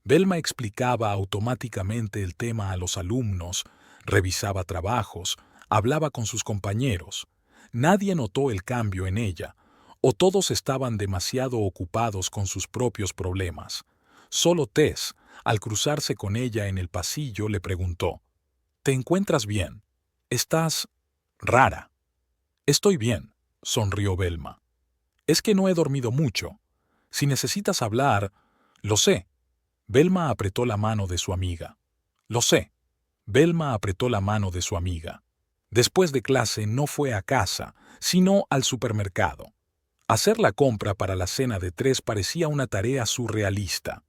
Velma explicaba automáticamente el tema a los alumnos, revisaba trabajos, hablaba con sus compañeros. Nadie notó el cambio en ella, o todos estaban demasiado ocupados con sus propios problemas. Solo Tess, Al cruzarse con ella en el pasillo, le preguntó: «¿Te encuentras bien? Estás rara». «Estoy bien», sonrió Velma. «Es que no he dormido mucho. Si necesitas hablar...» «Lo sé». Velma apretó la mano de su amiga. «Lo sé». Velma apretó la mano de su amiga. Después de clase no fue a casa, sino al supermercado. Hacer la compra para la cena de 3 parecía una tarea surrealista.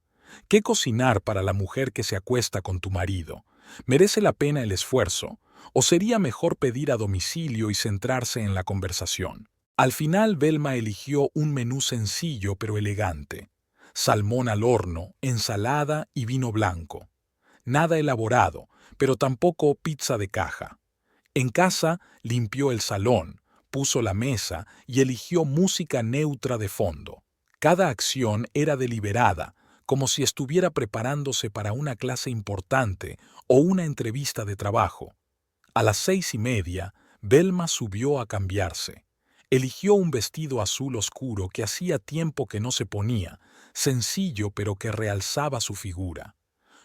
¿Qué cocinar para la mujer que se acuesta con tu marido? ¿Merece la pena el esfuerzo? ¿O sería mejor pedir a domicilio y centrarse en la conversación? Al final, Velma eligió un menú sencillo pero elegante: salmón al horno, ensalada y vino blanco. Nada elaborado, pero tampoco pizza de caja. En casa, limpió el salón, puso la mesa y eligió música neutra de fondo. Cada acción era deliberada, como si estuviera preparándose para una clase importante o una entrevista de trabajo. A las 6:30, Velma subió a cambiarse. Eligió un vestido azul oscuro que hacía tiempo que no se ponía, sencillo pero que realzaba su figura.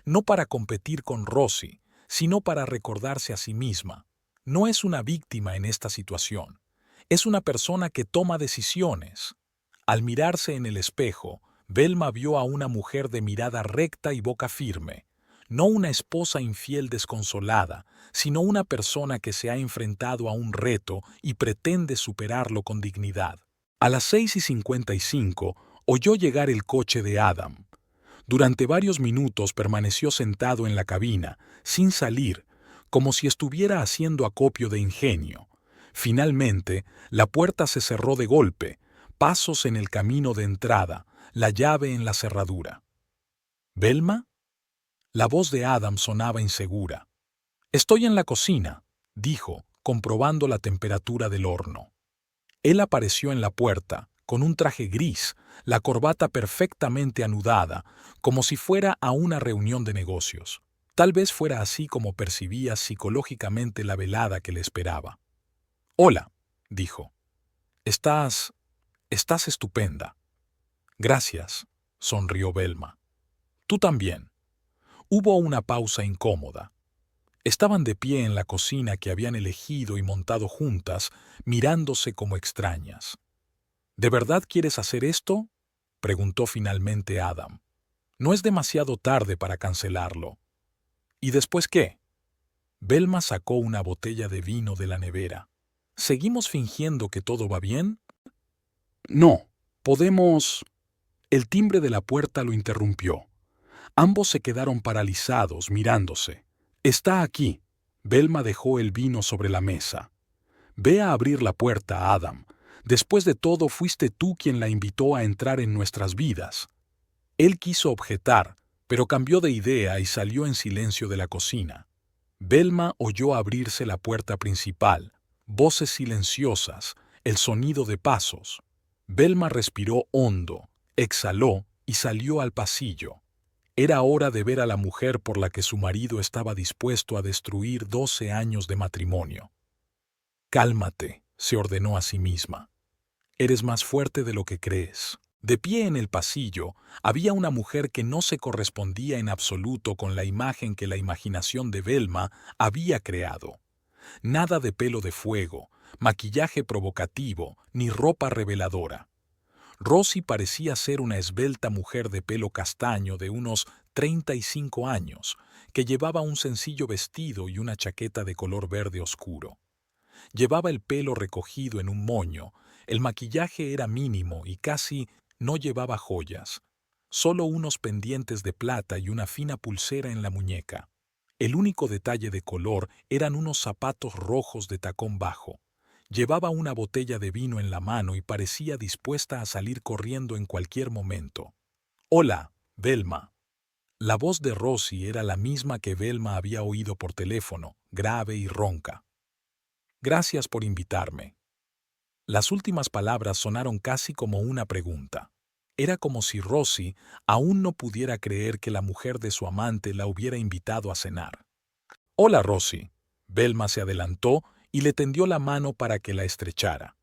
No para competir con Rosie, sino para recordarse a sí misma: no es una víctima en esta situación, es una persona que toma decisiones. Al mirarse en el espejo, Velma vio a una mujer de mirada recta y boca firme, no una esposa infiel desconsolada, sino una persona que se ha enfrentado a un reto y pretende superarlo con dignidad. A las 6:55 oyó llegar el coche de Adam. Durante varios minutos permaneció sentado en la cabina, sin salir, como si estuviera haciendo acopio de ingenio. Finalmente, la puerta se cerró de golpe, pasos en el camino de entrada, la llave en la cerradura. ¿Velma? La voz de Adam sonaba insegura. «Estoy en la cocina», dijo, comprobando la temperatura del horno. Él apareció en la puerta, con un traje gris, la corbata perfectamente anudada, como si fuera a una reunión de negocios. Tal vez fuera así como percibía psicológicamente la velada que le esperaba. «Hola», dijo. «Estás estupenda». «Gracias», sonrió Velma. «Tú también». Hubo una pausa incómoda. Estaban de pie en la cocina que habían elegido y montado juntas, mirándose como extrañas. «¿De verdad quieres hacer esto?», preguntó finalmente Adam. «No es demasiado tarde para cancelarlo». «¿Y después qué?». Velma sacó una botella de vino de la nevera. «¿Seguimos fingiendo que todo va bien?». «No, podemos...». El timbre de la puerta lo interrumpió. Ambos se quedaron paralizados, mirándose. «Está aquí». Velma dejó el vino sobre la mesa. «Ve a abrir la puerta, Adam. Después de todo, fuiste tú quien la invitó a entrar en nuestras vidas». Él quiso objetar, pero cambió de idea y salió en silencio de la cocina. Velma oyó abrirse la puerta principal, voces silenciosas, el sonido de pasos. Velma respiró hondo, exhaló y salió al pasillo. Era hora de ver a la mujer por la que su marido estaba dispuesto a destruir 12 años de matrimonio. «Cálmate», se ordenó a sí misma. «Eres más fuerte de lo que crees». De pie en el pasillo, había una mujer que no se correspondía en absoluto con la imagen que la imaginación de Velma había creado. Nada de pelo de fuego, maquillaje provocativo, ni ropa reveladora. Rosie parecía ser una esbelta mujer de pelo castaño de unos 35 años, que llevaba un sencillo vestido y una chaqueta de color verde oscuro. Llevaba el pelo recogido en un moño, el maquillaje era mínimo y casi no llevaba joyas, solo unos pendientes de plata y una fina pulsera en la muñeca. El único detalle de color eran unos zapatos rojos de tacón bajo. Llevaba una botella de vino en la mano y parecía dispuesta a salir corriendo en cualquier momento. «Hola, Velma». La voz de Rosie era la misma que Velma había oído por teléfono, grave y ronca. «Gracias por invitarme». Las últimas palabras sonaron casi como una pregunta. Era como si Rosie aún no pudiera creer que la mujer de su amante la hubiera invitado a cenar. «Hola, Rosie». Velma se adelantó y le tendió la mano para que la estrechara.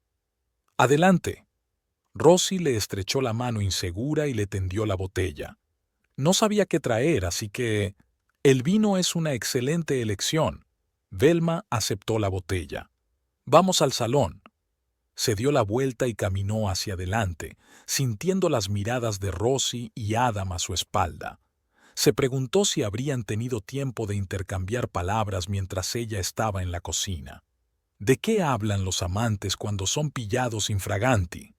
«Adelante». Rosie le estrechó la mano insegura y le tendió la botella. No sabía qué traer, así que... El vino es una excelente elección. Velma aceptó la botella. Vamos al salón. Se dio la vuelta y caminó hacia adelante, sintiendo las miradas de Rosie y Adam a su espalda. Se preguntó si habrían tenido tiempo de intercambiar palabras mientras ella estaba en la cocina. ¿De qué hablan los amantes cuando son pillados infraganti?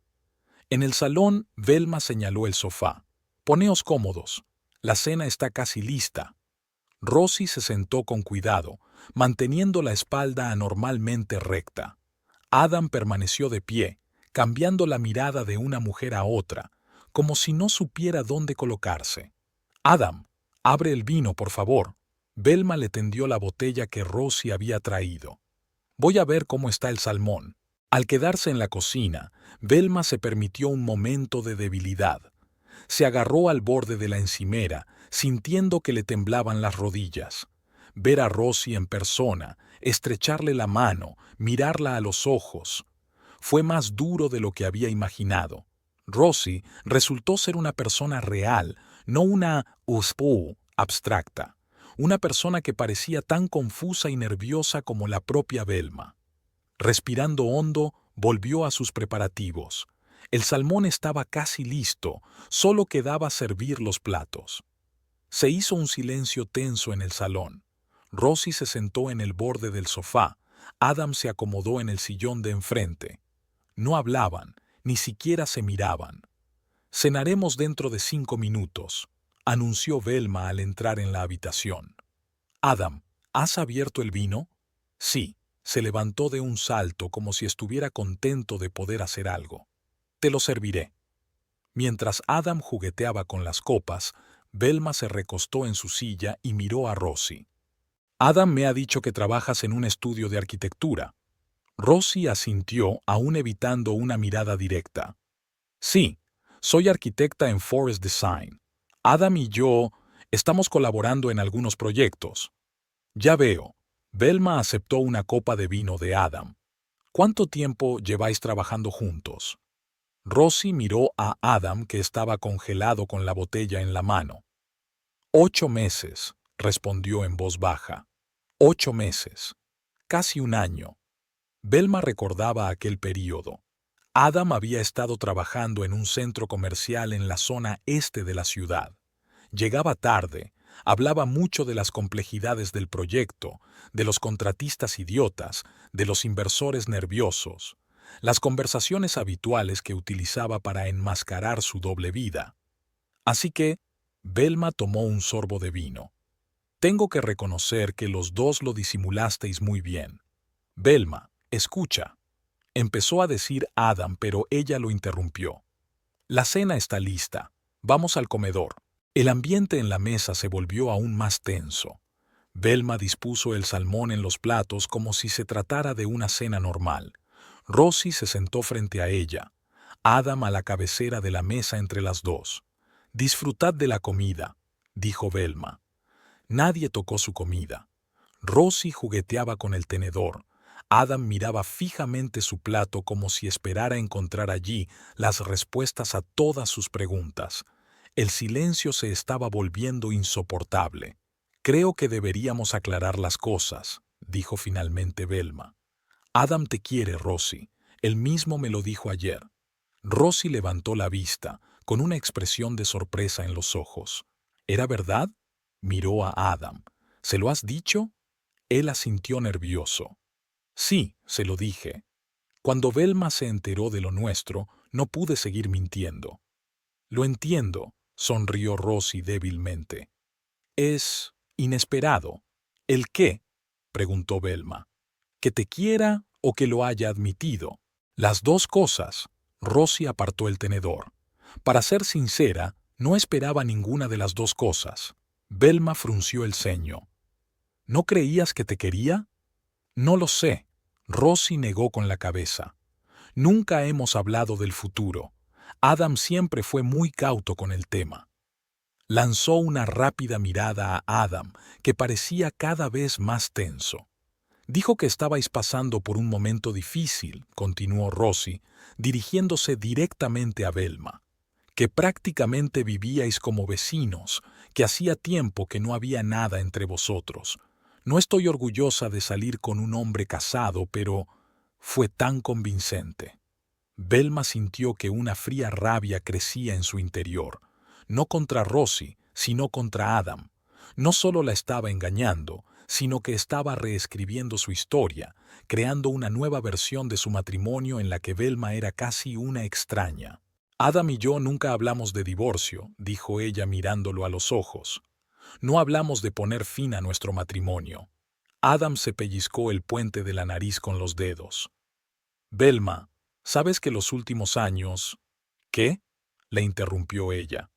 En el salón, Velma señaló el sofá. Poneos cómodos. La cena está casi lista. Rosie se sentó con cuidado, manteniendo la espalda anormalmente recta. Adam permaneció de pie, cambiando la mirada de una mujer a otra, como si no supiera dónde colocarse. Adam, abre el vino, por favor. Velma le tendió la botella que Rosie había traído. Voy a ver cómo está el salmón. Al quedarse en la cocina, Velma se permitió un momento de debilidad. Se agarró al borde de la encimera, sintiendo que le temblaban las rodillas. Ver a Rosie en persona, estrecharle la mano, mirarla a los ojos, fue más duro de lo que había imaginado. Rosie resultó ser una persona real, no una USPU abstracta, una persona que parecía tan confusa y nerviosa como la propia Velma. Respirando hondo, volvió a sus preparativos. El salmón estaba casi listo, solo quedaba servir los platos. Se hizo un silencio tenso en el salón. Rosie se sentó en el borde del sofá. Adam se acomodó en el sillón de enfrente. No hablaban, ni siquiera se miraban. «Cenaremos dentro de 5 minutos», anunció Velma al entrar en la habitación. «Adam, ¿has abierto el vino?» «Sí». Se levantó de un salto como si estuviera contento de poder hacer algo. «Te lo serviré». Mientras Adam jugueteaba con las copas, Velma se recostó en su silla y miró a Rosie. «Adam me ha dicho que trabajas en un estudio de arquitectura». Rosie asintió, aún evitando una mirada directa. «Sí, soy arquitecta en Forest Design. Adam y yo estamos colaborando en algunos proyectos». «Ya veo». Velma aceptó una copa de vino de Adam. «¿Cuánto tiempo lleváis trabajando juntos?» Rosie miró a Adam, que estaba congelado con la botella en la mano. 8 meses, respondió en voz baja. 8 meses. Casi un año. Velma recordaba aquel período. Adam había estado trabajando en un centro comercial en la zona este de la ciudad. Llegaba tarde, hablaba mucho de las complejidades del proyecto, de los contratistas idiotas, de los inversores nerviosos, las conversaciones habituales que utilizaba para enmascarar su doble vida. Así que, Velma tomó un sorbo de vino. «Tengo que reconocer que los dos lo disimulasteis muy bien». «Velma, escucha», empezó a decir Adam, pero ella lo interrumpió. «La cena está lista. Vamos al comedor». El ambiente en la mesa se volvió aún más tenso. Velma dispuso el salmón en los platos como si se tratara de una cena normal. Rosie se sentó frente a ella. Adam a la cabecera de la mesa entre las dos. «Disfrutad de la comida», dijo Velma. Nadie tocó su comida. Rosie jugueteaba con el tenedor. Adam miraba fijamente su plato como si esperara encontrar allí las respuestas a todas sus preguntas. El silencio se estaba volviendo insoportable. «Creo que deberíamos aclarar las cosas», dijo finalmente Velma. «Adam te quiere, Rosie. Él mismo me lo dijo ayer». Rosie levantó la vista, con una expresión de sorpresa en los ojos. «¿Era verdad?» Miró a Adam. «¿Se lo has dicho?» Él asintió nervioso. «Sí, se lo dije. Cuando Velma se enteró de lo nuestro, no pude seguir mintiendo». «Lo entiendo», sonrió Rosie débilmente. «Es inesperado». «¿El qué?», preguntó Velma. «¿Que te quiera o que lo haya admitido?» «Las dos cosas». Rosie apartó el tenedor. Para ser sincera, no esperaba ninguna de las dos cosas. Velma frunció el ceño. «¿No creías que te quería?» «No lo sé». Rosie negó con la cabeza. «Nunca hemos hablado del futuro. Adam siempre fue muy cauto con el tema». Lanzó una rápida mirada a Adam, que parecía cada vez más tenso. «Dijo que estabais pasando por un momento difícil», continuó Rosie, dirigiéndose directamente a Velma. que prácticamente vivíais como vecinos, que hacía tiempo que no había nada entre vosotros. No estoy orgullosa de salir con un hombre casado, pero fue tan convincente. Velma sintió que una fría rabia crecía en su interior, no contra Rosie, sino contra Adam. No solo la estaba engañando, sino que estaba reescribiendo su historia, creando una nueva versión de su matrimonio en la que Velma era casi una extraña. Adam y yo nunca hablamos de divorcio, dijo ella mirándolo a los ojos. No hablamos de poner fin a nuestro matrimonio. Adam se pellizcó el puente de la nariz con los dedos. Velma, ¿sabes que los últimos años... ¿Qué? Le interrumpió ella.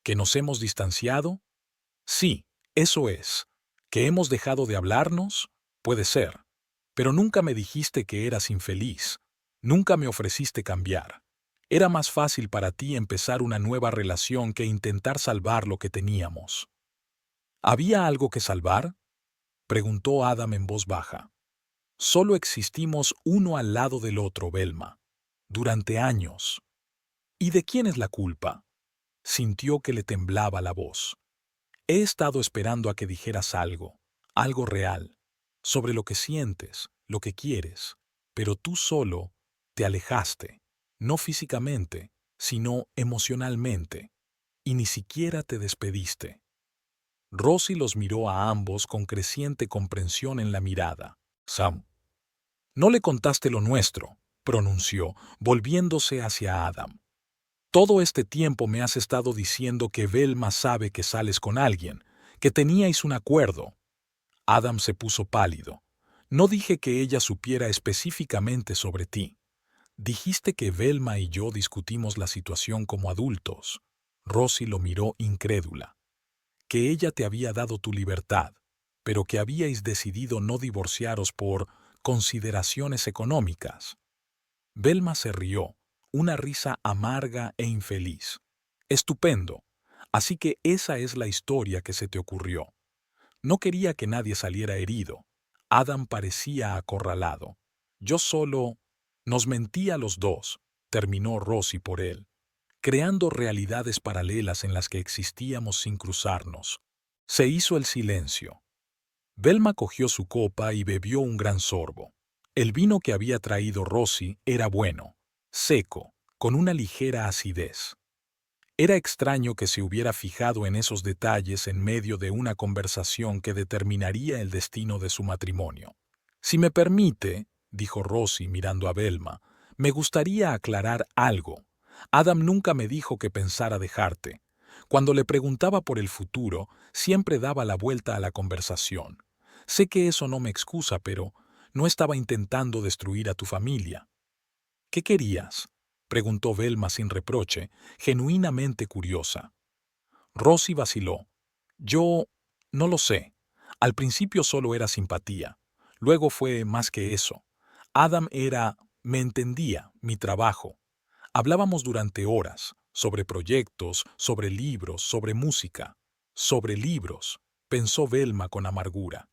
¿Que nos hemos distanciado? Sí, eso es. ¿Que hemos dejado de hablarnos? Puede ser. Pero nunca me dijiste que eras infeliz. Nunca me ofreciste cambiar. Era más fácil para ti empezar una nueva relación que intentar salvar lo que teníamos. ¿Había algo que salvar? Preguntó Adam en voz baja. Solo existimos uno al lado del otro, Velma. Durante años. ¿Y de quién es la culpa? Sintió que le temblaba la voz. He estado esperando a que dijeras algo, algo real, sobre lo que sientes, lo que quieres, pero tú solo te alejaste, no físicamente, sino emocionalmente, y ni siquiera te despediste. Rosie los miró a ambos con creciente comprensión en la mirada. Sam. No le contaste lo nuestro, pronunció, volviéndose hacia Adam. Todo este tiempo me has estado diciendo que Velma sabe que sales con alguien, que teníais un acuerdo. Adam se puso pálido. No dije que ella supiera específicamente sobre ti. Dijiste que Velma y yo discutimos la situación como adultos. Rosie lo miró incrédula. Que ella te había dado tu libertad, pero que habíais decidido no divorciaros por consideraciones económicas. Velma se rió, una risa amarga e infeliz. Estupendo. Así que esa es la historia que se te ocurrió. No quería que nadie saliera herido. Adam parecía acorralado. Yo solo... Nos mentí a los dos, terminó Rosie por él, creando realidades paralelas en las que existíamos sin cruzarnos. Se hizo el silencio. Velma cogió su copa y bebió un gran sorbo. El vino que había traído Rosie era bueno, seco, con una ligera acidez. Era extraño que se hubiera fijado en esos detalles en medio de una conversación que determinaría el destino de su matrimonio. Si me permite, dijo Rosie mirando a Velma, me gustaría aclarar algo. Adam nunca me dijo que pensara dejarte. Cuando le preguntaba por el futuro, siempre daba la vuelta a la conversación. Sé que eso no me excusa, pero no estaba intentando destruir a tu familia. ¿Qué querías? Preguntó Velma sin reproche, genuinamente curiosa. Rosie vaciló. Yo... no lo sé. Al principio solo era simpatía. Luego fue más que eso. Adam era... me entendía, mi trabajo. Hablábamos durante horas, sobre proyectos, sobre libros, sobre música. Sobre libros, pensó Velma con amargura.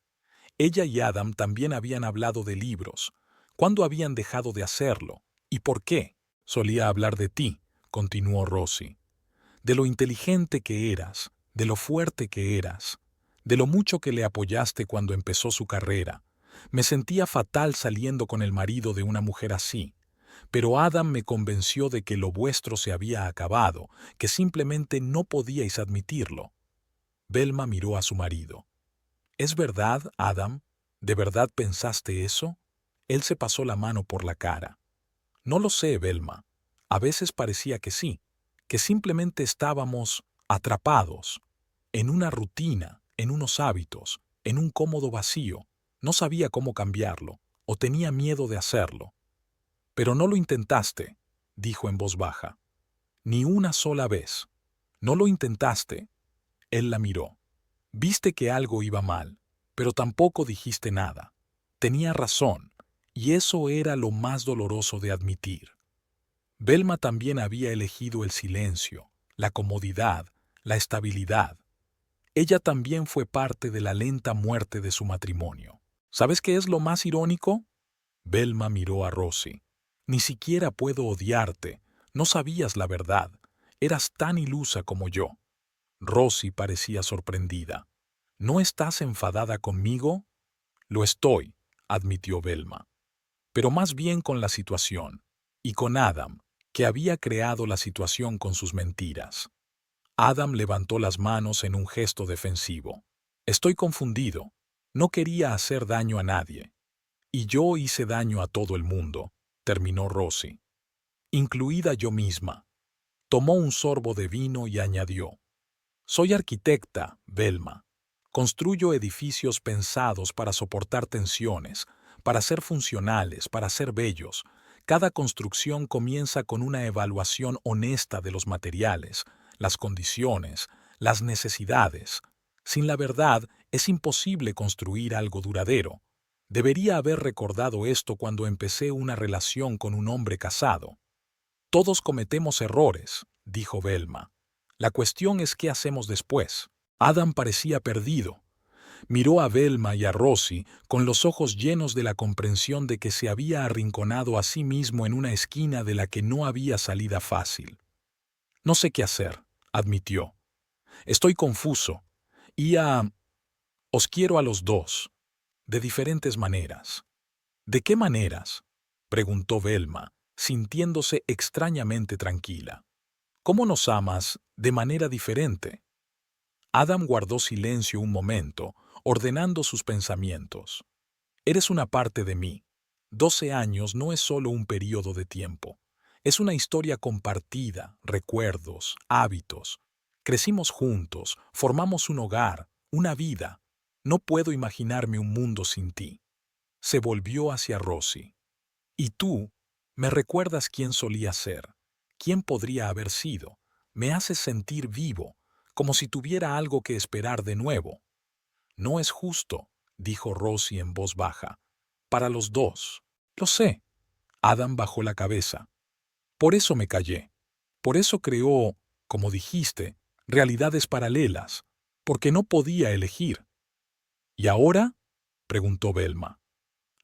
Ella y Adam también habían hablado de libros. ¿Cuándo habían dejado de hacerlo? ¿Y por qué? Solía hablar de ti, continuó Rosie. De lo inteligente que eras, de lo fuerte que eras, de lo mucho que le apoyaste cuando empezó su carrera. Me sentía fatal saliendo con el marido de una mujer así. Pero Adam me convenció de que lo vuestro se había acabado, que simplemente no podíais admitirlo. Velma miró a su marido. ¿Es verdad, Adam? ¿De verdad pensaste eso? Él se pasó la mano por la cara. No lo sé, Velma. A veces parecía que sí, que simplemente estábamos atrapados, en una rutina, en unos hábitos, en un cómodo vacío. No sabía cómo cambiarlo, o tenía miedo de hacerlo. Pero no lo intentaste, dijo en voz baja. Ni una sola vez. No lo intentaste. Él la miró. Viste que algo iba mal, pero tampoco dijiste nada. Tenía razón, y eso era lo más doloroso de admitir. Velma también había elegido el silencio, la comodidad, la estabilidad. Ella también fue parte de la lenta muerte de su matrimonio. ¿Sabes qué es lo más irónico? Velma miró a Rosie. Ni siquiera puedo odiarte. No sabías la verdad. Eras tan ilusa como yo. Rosie parecía sorprendida. ¿No estás enfadada conmigo? Lo estoy, admitió Velma. Pero más bien con la situación, y con Adam, que había creado la situación con sus mentiras. Adam levantó las manos en un gesto defensivo. Estoy confundido. No quería hacer daño a nadie. Y yo hice daño a todo el mundo, terminó Rosie. Incluida yo misma. Tomó un sorbo de vino y añadió. Soy arquitecta, Velma. Construyo edificios pensados para soportar tensiones, para ser funcionales, para ser bellos. Cada construcción comienza con una evaluación honesta de los materiales, las condiciones, las necesidades. Sin la verdad, es imposible construir algo duradero. Debería haber recordado esto cuando empecé una relación con un hombre casado. Todos cometemos errores, dijo Velma. La cuestión es qué hacemos después. Adam parecía perdido. Miró a Velma y a Rosie con los ojos llenos de la comprensión de que se había arrinconado a sí mismo en una esquina de la que no había salida fácil. No sé qué hacer, admitió. Estoy confuso. Os quiero a los dos, de diferentes maneras. ¿De qué maneras? Preguntó Velma, sintiéndose extrañamente tranquila. ¿Cómo nos amas de manera diferente? Adam guardó silencio un momento, ordenando sus pensamientos. Eres una parte de mí. 12 años no es solo un período de tiempo. Es una historia compartida, recuerdos, hábitos. Crecimos juntos, formamos un hogar, una vida. No puedo imaginarme un mundo sin ti. Se volvió hacia Rosie. ¿Y tú? ¿Me recuerdas quién solía ser? ¿Quién podría haber sido? Me haces sentir vivo, como si tuviera algo que esperar de nuevo. No es justo, dijo Rosie en voz baja. Para los dos. Lo sé. Adam bajó la cabeza. Por eso me callé. Por eso creó, como dijiste, realidades paralelas, porque no podía elegir. ¿Y ahora? Preguntó Velma.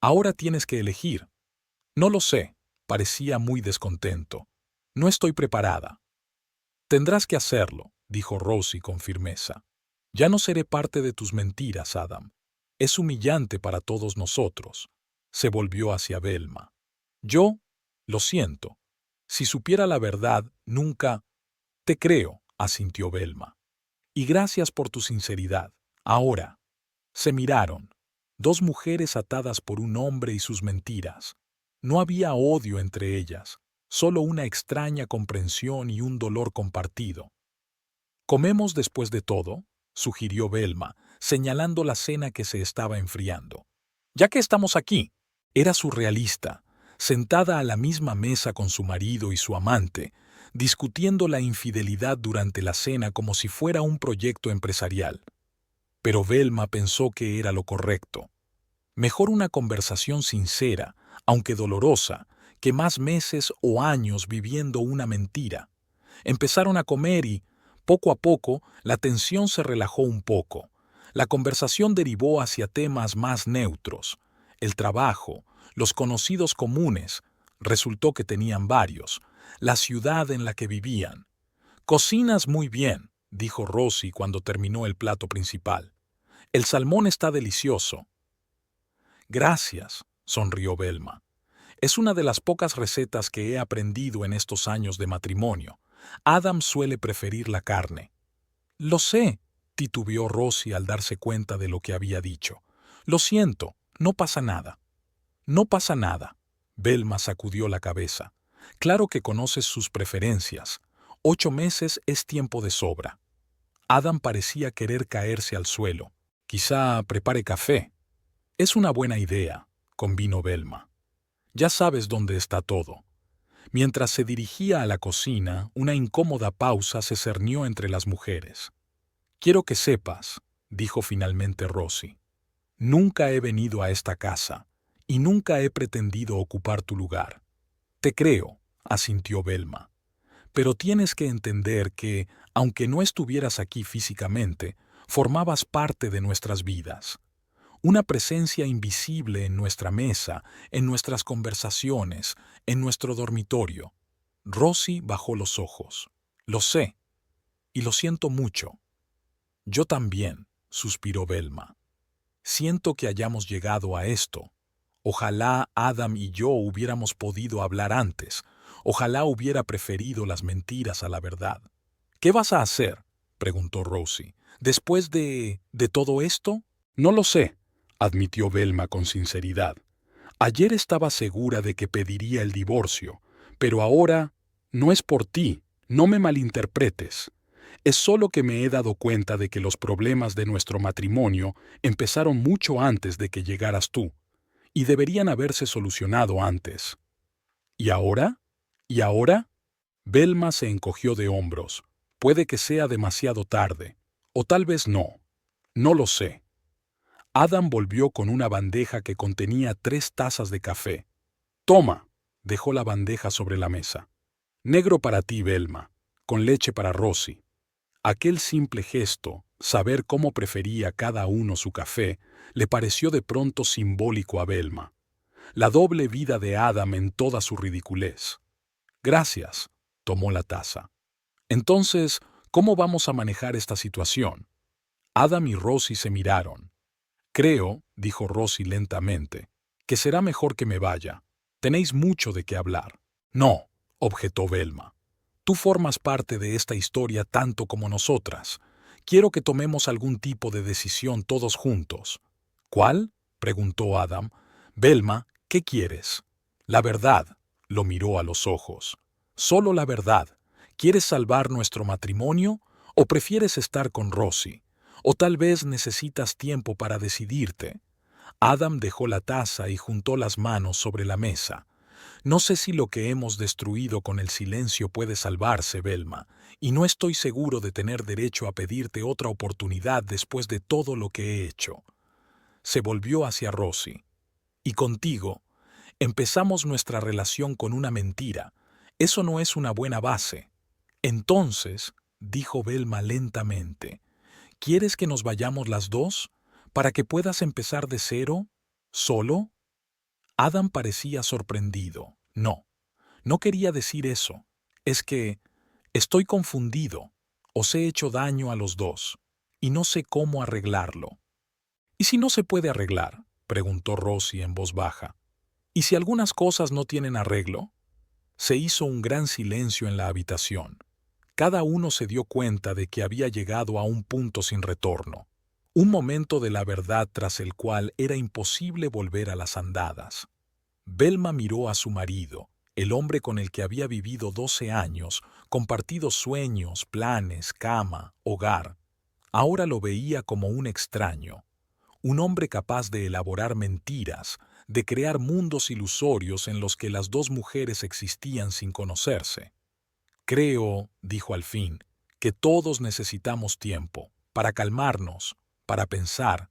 Ahora tienes que elegir. No lo sé, parecía muy descontento. No estoy preparada. Tendrás que hacerlo, dijo Rosie con firmeza. Ya no seré parte de tus mentiras, Adam. Es humillante para todos nosotros. Se volvió hacia Velma. Yo, lo siento. Si supiera la verdad, nunca... Te creo, asintió Velma. Y gracias por tu sinceridad. Ahora. Se miraron. Dos mujeres atadas por un hombre y sus mentiras. No había odio entre ellas, solo una extraña comprensión y un dolor compartido. «¿Comemos después de todo?», sugirió Velma, señalando la cena que se estaba enfriando. «Ya que estamos aquí». Era surrealista, sentada a la misma mesa con su marido y su amante, discutiendo la infidelidad durante la cena como si fuera un proyecto empresarial. Pero Velma pensó que era lo correcto. Mejor una conversación sincera, aunque dolorosa, que más meses o años viviendo una mentira. Empezaron a comer y, poco a poco, la tensión se relajó un poco. La conversación derivó hacia temas más neutros. El trabajo, los conocidos comunes, resultó que tenían varios, la ciudad en la que vivían. «Cocinas muy bien», dijo Rosie cuando terminó el plato principal. «El salmón está delicioso». «Gracias», sonrió Velma. «Es una de las pocas recetas que he aprendido en estos años de matrimonio. Adam suele preferir la carne». «Lo sé», titubeó Rosie al darse cuenta de lo que había dicho. «Lo siento, no pasa nada». «No pasa nada», Velma sacudió la cabeza. «Claro que conoces sus preferencias. 8 meses es tiempo de sobra». Adam parecía querer caerse al suelo. «Quizá prepare café». «Es una buena idea», convino Velma. «Ya sabes dónde está todo». Mientras se dirigía a la cocina, una incómoda pausa se cernió entre las mujeres. «Quiero que sepas», dijo finalmente Rosie. «Nunca he venido a esta casa, y nunca he pretendido ocupar tu lugar». «Te creo», asintió Velma. «Pero tienes que entender que, aunque no estuvieras aquí físicamente, formabas parte de nuestras vidas. Una presencia invisible en nuestra mesa, en nuestras conversaciones, en nuestro dormitorio». Rosie bajó los ojos. Lo sé, y lo siento mucho. Yo también, suspiró Velma. Siento que hayamos llegado a esto. Ojalá Adam y yo hubiéramos podido hablar antes. Ojalá hubiera preferido las mentiras a la verdad. ¿Qué vas a hacer?, preguntó Rosie. ¿Después de todo esto? No lo sé, admitió Velma con sinceridad. Ayer estaba segura de que pediría el divorcio, pero ahora no es por ti, no me malinterpretes. Es solo que me he dado cuenta de que los problemas de nuestro matrimonio empezaron mucho antes de que llegaras tú, y deberían haberse solucionado antes. ¿Y ahora? ¿Y ahora? Velma se encogió de hombros. Puede que sea demasiado tarde, o tal vez no. No lo sé. Adam volvió con una bandeja que contenía 3 tazas de café. Toma, dejó la bandeja sobre la mesa. Negro para ti, Velma, con leche para Rosie. Aquel simple gesto, saber cómo prefería cada uno su café, le pareció de pronto simbólico a Velma. La doble vida de Adam en toda su ridiculez. Gracias, tomó la taza. Entonces, ¿cómo vamos a manejar esta situación? Adam y Rosie se miraron. Creo, dijo Rosie lentamente, que será mejor que me vaya. Tenéis mucho de qué hablar. No, objetó Velma. Tú formas parte de esta historia tanto como nosotras. Quiero que tomemos algún tipo de decisión todos juntos. ¿Cuál?, preguntó Adam. Velma, ¿qué quieres? La verdad, lo miró a los ojos. Solo la verdad. ¿Quieres salvar nuestro matrimonio o prefieres estar con Rosie? O tal vez necesitas tiempo para decidirte. Adam dejó la taza y juntó las manos sobre la mesa. No sé si lo que hemos destruido con el silencio puede salvarse, Velma, y no estoy seguro de tener derecho a pedirte otra oportunidad después de todo lo que he hecho. Se volvió hacia Rosie. Y contigo, empezamos nuestra relación con una mentira. Eso no es una buena base. Entonces, dijo Velma lentamente, ¿quieres que nos vayamos las dos? ¿Para que puedas empezar de cero? ¿Solo? Adam parecía sorprendido. No, no quería decir eso. Es que estoy confundido. Os he hecho daño a los dos, y no sé cómo arreglarlo. ¿Y si no se puede arreglar?, preguntó Rosie en voz baja. ¿Y si algunas cosas no tienen arreglo? Se hizo un gran silencio en la habitación. Cada uno se dio cuenta de que había llegado a un punto sin retorno. Un momento de la verdad tras el cual era imposible volver a las andadas. Velma miró a su marido, el hombre con el que había vivido 12 años, compartido sueños, planes, cama, hogar. Ahora lo veía como un extraño, un hombre capaz de elaborar mentiras, de crear mundos ilusorios en los que las dos mujeres existían sin conocerse. Creo, dijo al fin, que todos necesitamos tiempo, para calmarnos, para pensar,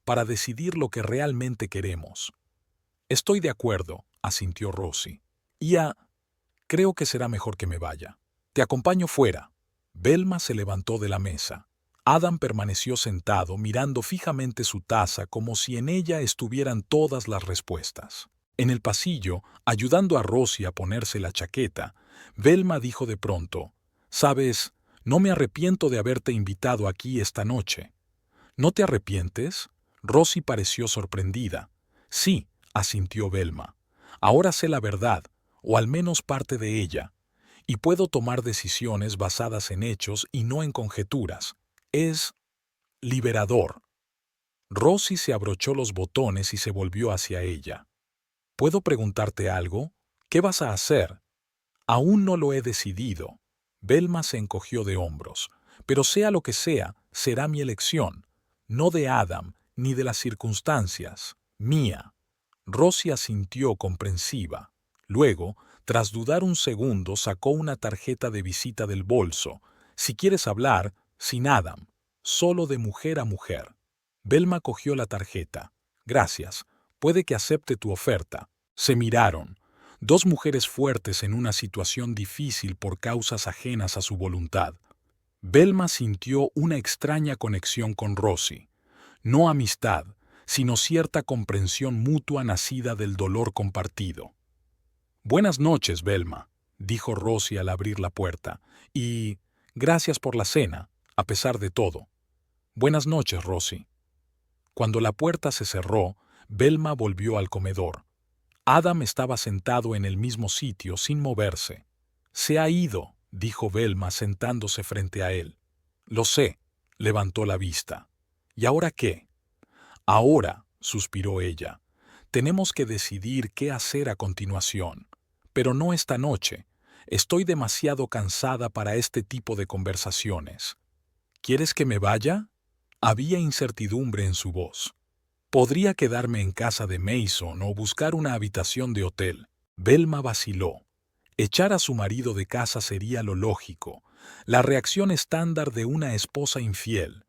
para decidir lo que realmente queremos. Estoy de acuerdo, asintió Rosie. Creo que será mejor que me vaya. Te acompaño fuera. Velma se levantó de la mesa. Adam permaneció sentado mirando fijamente su taza como si en ella estuvieran todas las respuestas. En el pasillo, ayudando a Rosie a ponerse la chaqueta, Velma dijo de pronto, «Sabes, no me arrepiento de haberte invitado aquí esta noche». ¿No te arrepientes? Rosie pareció sorprendida. Sí, asintió Velma. Ahora sé la verdad, o al menos parte de ella, y puedo tomar decisiones basadas en hechos y no en conjeturas. Es liberador. Rosie se abrochó los botones y se volvió hacia ella. ¿Puedo preguntarte algo? ¿Qué vas a hacer? Aún no lo he decidido. Velma se encogió de hombros. Pero sea lo que sea, será mi elección. No de Adam, ni de las circunstancias. Mía. Rosie asintió comprensiva. Luego, tras dudar un segundo, sacó una tarjeta de visita del bolso. Si quieres hablar, sin Adam. Solo de mujer a mujer. Velma cogió la tarjeta. Gracias. Puede que acepte tu oferta. Se miraron. Dos mujeres fuertes en una situación difícil por causas ajenas a su voluntad. Velma sintió una extraña conexión con Rosie. No amistad, sino cierta comprensión mutua nacida del dolor compartido. «Buenas noches, Velma», dijo Rosie al abrir la puerta. «Y Gracias por la cena, a pesar de todo. Buenas noches, Rosie. Cuando la puerta se cerró, Velma volvió al comedor. Adam estaba sentado en el mismo sitio sin moverse. Se ha ido, dijo Velma sentándose frente a él. Lo sé, levantó la vista. ¿Y ahora qué? Ahora, suspiró ella, tenemos que decidir qué hacer a continuación. Pero no esta noche. Estoy demasiado cansada para este tipo de conversaciones. ¿Quieres que me vaya? Había incertidumbre en su voz. Podría quedarme en casa de Mason o buscar una habitación de hotel. Velma vaciló. Echar a su marido de casa sería lo lógico, la reacción estándar de una esposa infiel,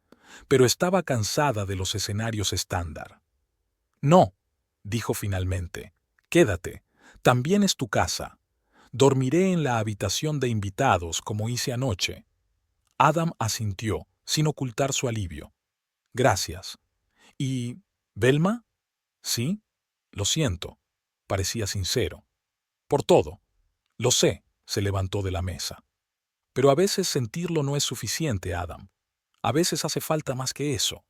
pero estaba cansada de los escenarios estándar. No, dijo finalmente, quédate, también es tu casa. Dormiré en la habitación de invitados como hice anoche. Adam asintió, sin ocultar su alivio. Gracias. ¿Y Velma? Sí, lo siento. Parecía sincero. Por todo. Lo sé, se levantó de la mesa. Pero a veces sentirlo no es suficiente, Adam. A veces hace falta más que eso.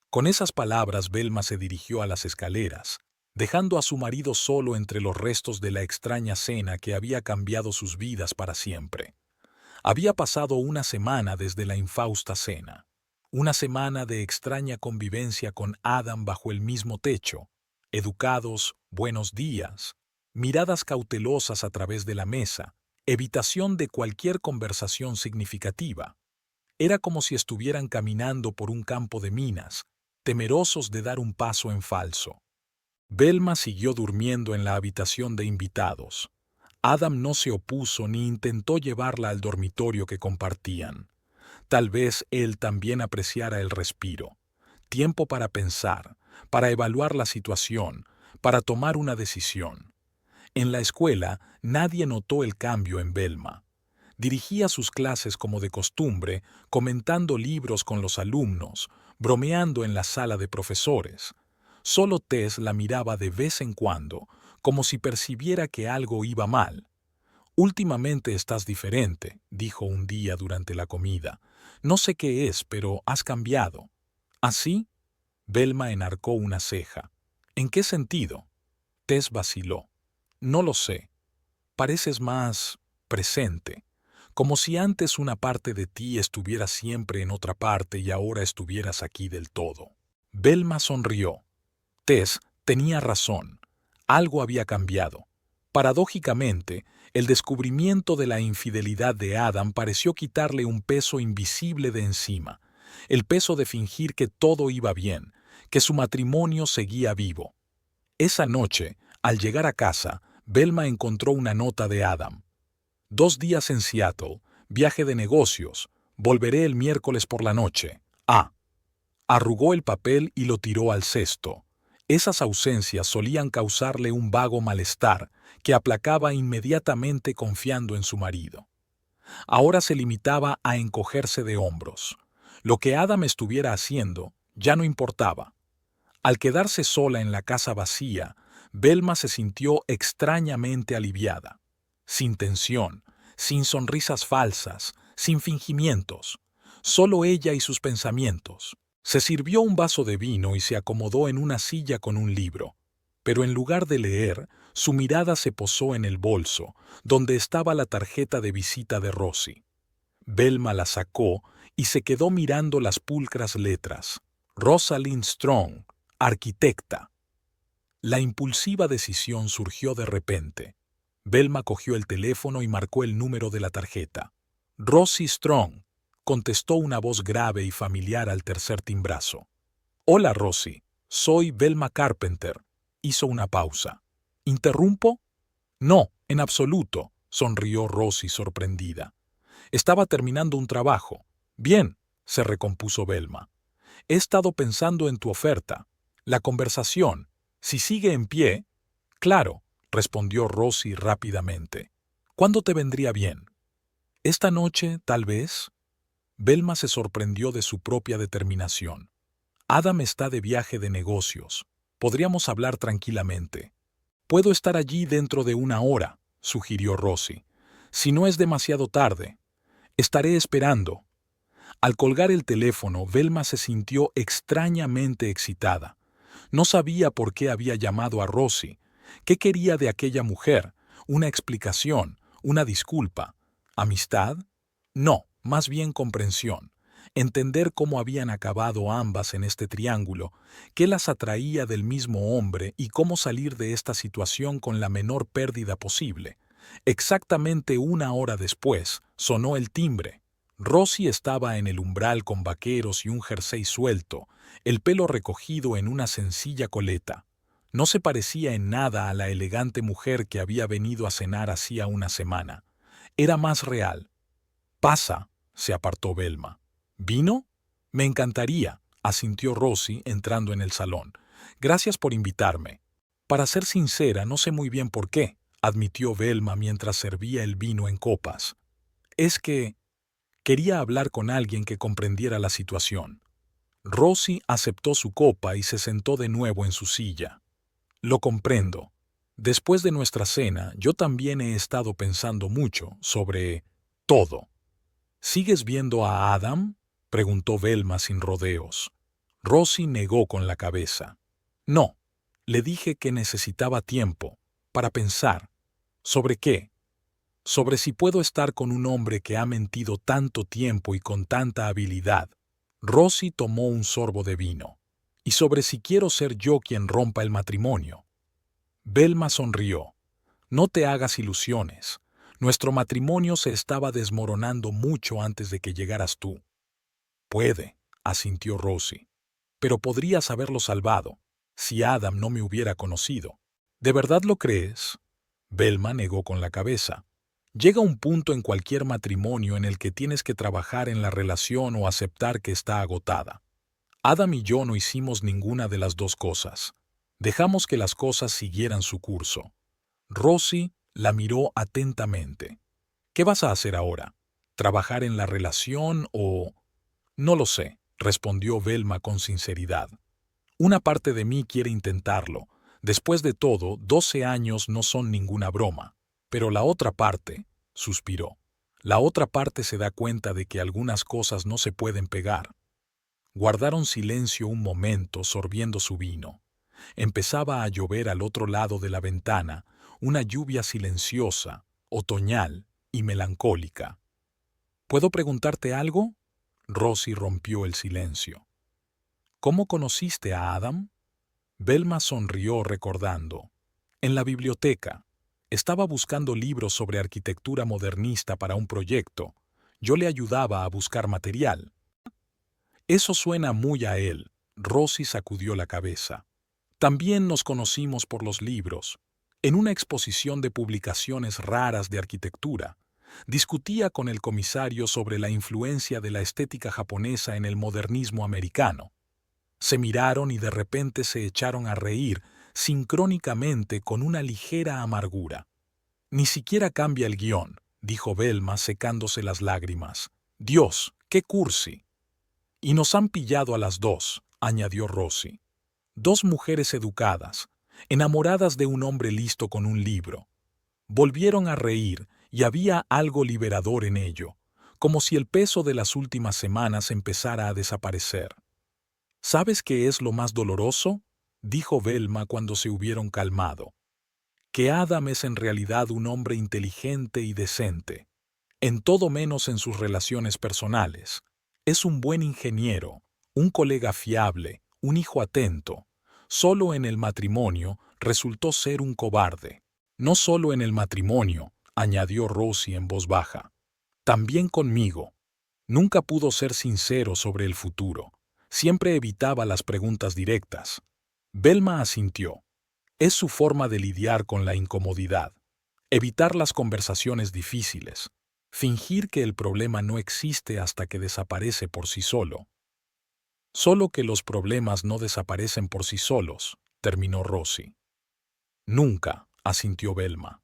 Con esas palabras, Velma se dirigió a las escaleras, dejando a su marido solo entre los restos de la extraña cena que había cambiado sus vidas para siempre. Había pasado una semana desde la infausta cena. Una semana de extraña convivencia con Adam bajo el mismo techo. Educados, buenos días, miradas cautelosas a través de la mesa, evitación de cualquier conversación significativa. Era como si estuvieran caminando por un campo de minas, temerosos de dar un paso en falso. Velma siguió durmiendo en la habitación de invitados. Adam no se opuso ni intentó llevarla al dormitorio que compartían. Tal vez él también apreciara el respiro. Tiempo para pensar, para evaluar la situación, para tomar una decisión. En la escuela nadie notó el cambio en Velma. Dirigía sus clases como de costumbre, comentando libros con los alumnos, bromeando en la sala de profesores. Solo Tess la miraba de vez en cuando, como si percibiera que algo iba mal. Últimamente estás diferente, dijo un día durante la comida. No sé qué es, pero has cambiado. ¿Así? Velma enarcó una ceja. ¿En qué sentido? Tess vaciló. No lo sé. Pareces más presente, como si antes una parte de ti estuviera siempre en otra parte y ahora estuvieras aquí del todo. Velma sonrió. Tess tenía razón. Algo había cambiado. Paradójicamente, el descubrimiento de la infidelidad de Adam pareció quitarle un peso invisible de encima, el peso de fingir que todo iba bien, que su matrimonio seguía vivo. Esa noche, al llegar a casa, Velma encontró una nota de Adam. 2 días en Seattle, viaje de negocios, volveré el miércoles por la noche. Arrugó el papel y lo tiró al cesto. Esas ausencias solían causarle un vago malestar que aplacaba inmediatamente confiando en su marido. Ahora se limitaba a encogerse de hombros. Lo que Adam estuviera haciendo ya no importaba. Al quedarse sola en la casa vacía, Velma se sintió extrañamente aliviada. Sin tensión, sin sonrisas falsas, sin fingimientos. Solo ella y sus pensamientos. Se sirvió un vaso de vino y se acomodó en una silla con un libro. Pero en lugar de leer, su mirada se posó en el bolso, donde estaba la tarjeta de visita de Rosie. Velma la sacó y se quedó mirando las pulcras letras. Rosalind Strong, arquitecta. La impulsiva decisión surgió de repente. Velma cogió el teléfono y marcó el número de la tarjeta. Rosie Strong, contestó una voz grave y familiar al tercer timbrazo. Hola, Rosie, soy Velma Carpenter. Hizo una pausa. ¿Interrumpo? No, en absoluto, sonrió Rosie sorprendida. Estaba terminando un trabajo. Bien, se recompuso Velma. He estado pensando en tu oferta. La conversación, si sigue en pie. Claro, respondió Rosie rápidamente. ¿Cuándo te vendría bien? ¿Esta noche, tal vez? Velma se sorprendió de su propia determinación. Adam está de viaje de negocios. Podríamos hablar tranquilamente. Puedo estar allí dentro de 1 hora, sugirió Rosie. Si no es demasiado tarde. Estaré esperando. Al colgar el teléfono, Velma se sintió extrañamente excitada. No sabía por qué había llamado a Rosie. ¿Qué quería de aquella mujer? ¿Una explicación? ¿Una disculpa? ¿Amistad? No, más bien comprensión. Entender cómo habían acabado ambas en este triángulo, qué las atraía del mismo hombre y cómo salir de esta situación con la menor pérdida posible. Exactamente 1 hora después, sonó el timbre. Rosie estaba en el umbral con vaqueros y un jersey suelto, el pelo recogido en una sencilla coleta. No se parecía en nada a la elegante mujer que había venido a cenar hacía una semana. Era más real. «Pasa», se apartó Velma. «¿Vino?» «Me encantaría», asintió Rosie entrando en el salón. «Gracias por invitarme». «Para ser sincera, no sé muy bien por qué», admitió Velma mientras servía el vino en copas. «Es que quería hablar con alguien que comprendiera la situación». Rosie aceptó su copa y se sentó de nuevo en su silla. «Lo comprendo. Después de nuestra cena, yo también he estado pensando mucho sobre todo». «¿Sigues viendo a Adam?», preguntó Velma sin rodeos. Rosie negó con la cabeza. «No, le dije que necesitaba tiempo para pensar. ¿Sobre qué? Sobre si puedo estar con un hombre que ha mentido tanto tiempo y con tanta habilidad». Rosie tomó un sorbo de vino. «Y sobre si quiero ser yo quien rompa el matrimonio». Velma sonrió. «No te hagas ilusiones. Nuestro matrimonio se estaba desmoronando mucho antes de que llegaras tú». «Puede», asintió Rosie. «Pero podrías haberlo salvado, si Adam no me hubiera conocido». «¿De verdad lo crees?». Velma negó con la cabeza. «Llega un punto en cualquier matrimonio en el que tienes que trabajar en la relación o aceptar que está agotada. Adam y yo no hicimos ninguna de las dos cosas. Dejamos que las cosas siguieran su curso». Rosie la miró atentamente. «¿Qué vas a hacer ahora? ¿Trabajar en la relación o...?» «No lo sé», respondió Velma con sinceridad. «Una parte de mí quiere intentarlo. Después de todo, 12 años no son ninguna broma. Pero la otra parte», suspiró, «la otra parte se da cuenta de que algunas cosas no se pueden pegar». Guardaron silencio un momento sorbiendo su vino. Empezaba a llover al otro lado de la ventana, una lluvia silenciosa, otoñal y melancólica. «¿Puedo preguntarte algo?». Rosie rompió el silencio. «¿Cómo conociste a Adam?». Velma sonrió recordando. «En la biblioteca. Estaba buscando libros sobre arquitectura modernista para un proyecto. Yo le ayudaba a buscar material». «Eso suena muy a él», Rosie sacudió la cabeza. «También nos conocimos por los libros. En una exposición de publicaciones raras de arquitectura, discutía con el comisario sobre la influencia de la estética japonesa en el modernismo americano. Se miraron y de repente se echaron a reír, sincrónicamente con una ligera amargura. «Ni siquiera cambia el guión», dijo Velma secándose las lágrimas. «Dios, qué cursi». «Y nos han pillado a las dos», añadió Rosie. «Dos mujeres educadas, enamoradas de un hombre listo con un libro». Volvieron a reír y había algo liberador en ello, como si el peso de las últimas semanas empezara a desaparecer. «¿Sabes qué es lo más doloroso?», dijo Velma cuando se hubieron calmado. «Que Adam es en realidad un hombre inteligente y decente, en todo menos en sus relaciones personales. Es un buen ingeniero, un colega fiable, un hijo atento. Solo en el matrimonio resultó ser un cobarde». «No solo en el matrimonio», añadió Rosie en voz baja. «También conmigo. Nunca pudo ser sincero sobre el futuro. Siempre evitaba las preguntas directas». Velma asintió. «Es su forma de lidiar con la incomodidad. Evitar las conversaciones difíciles. Fingir que el problema no existe hasta que desaparece por sí solo». «Solo que los problemas no desaparecen por sí solos», terminó Rosie. «Nunca», asintió Velma.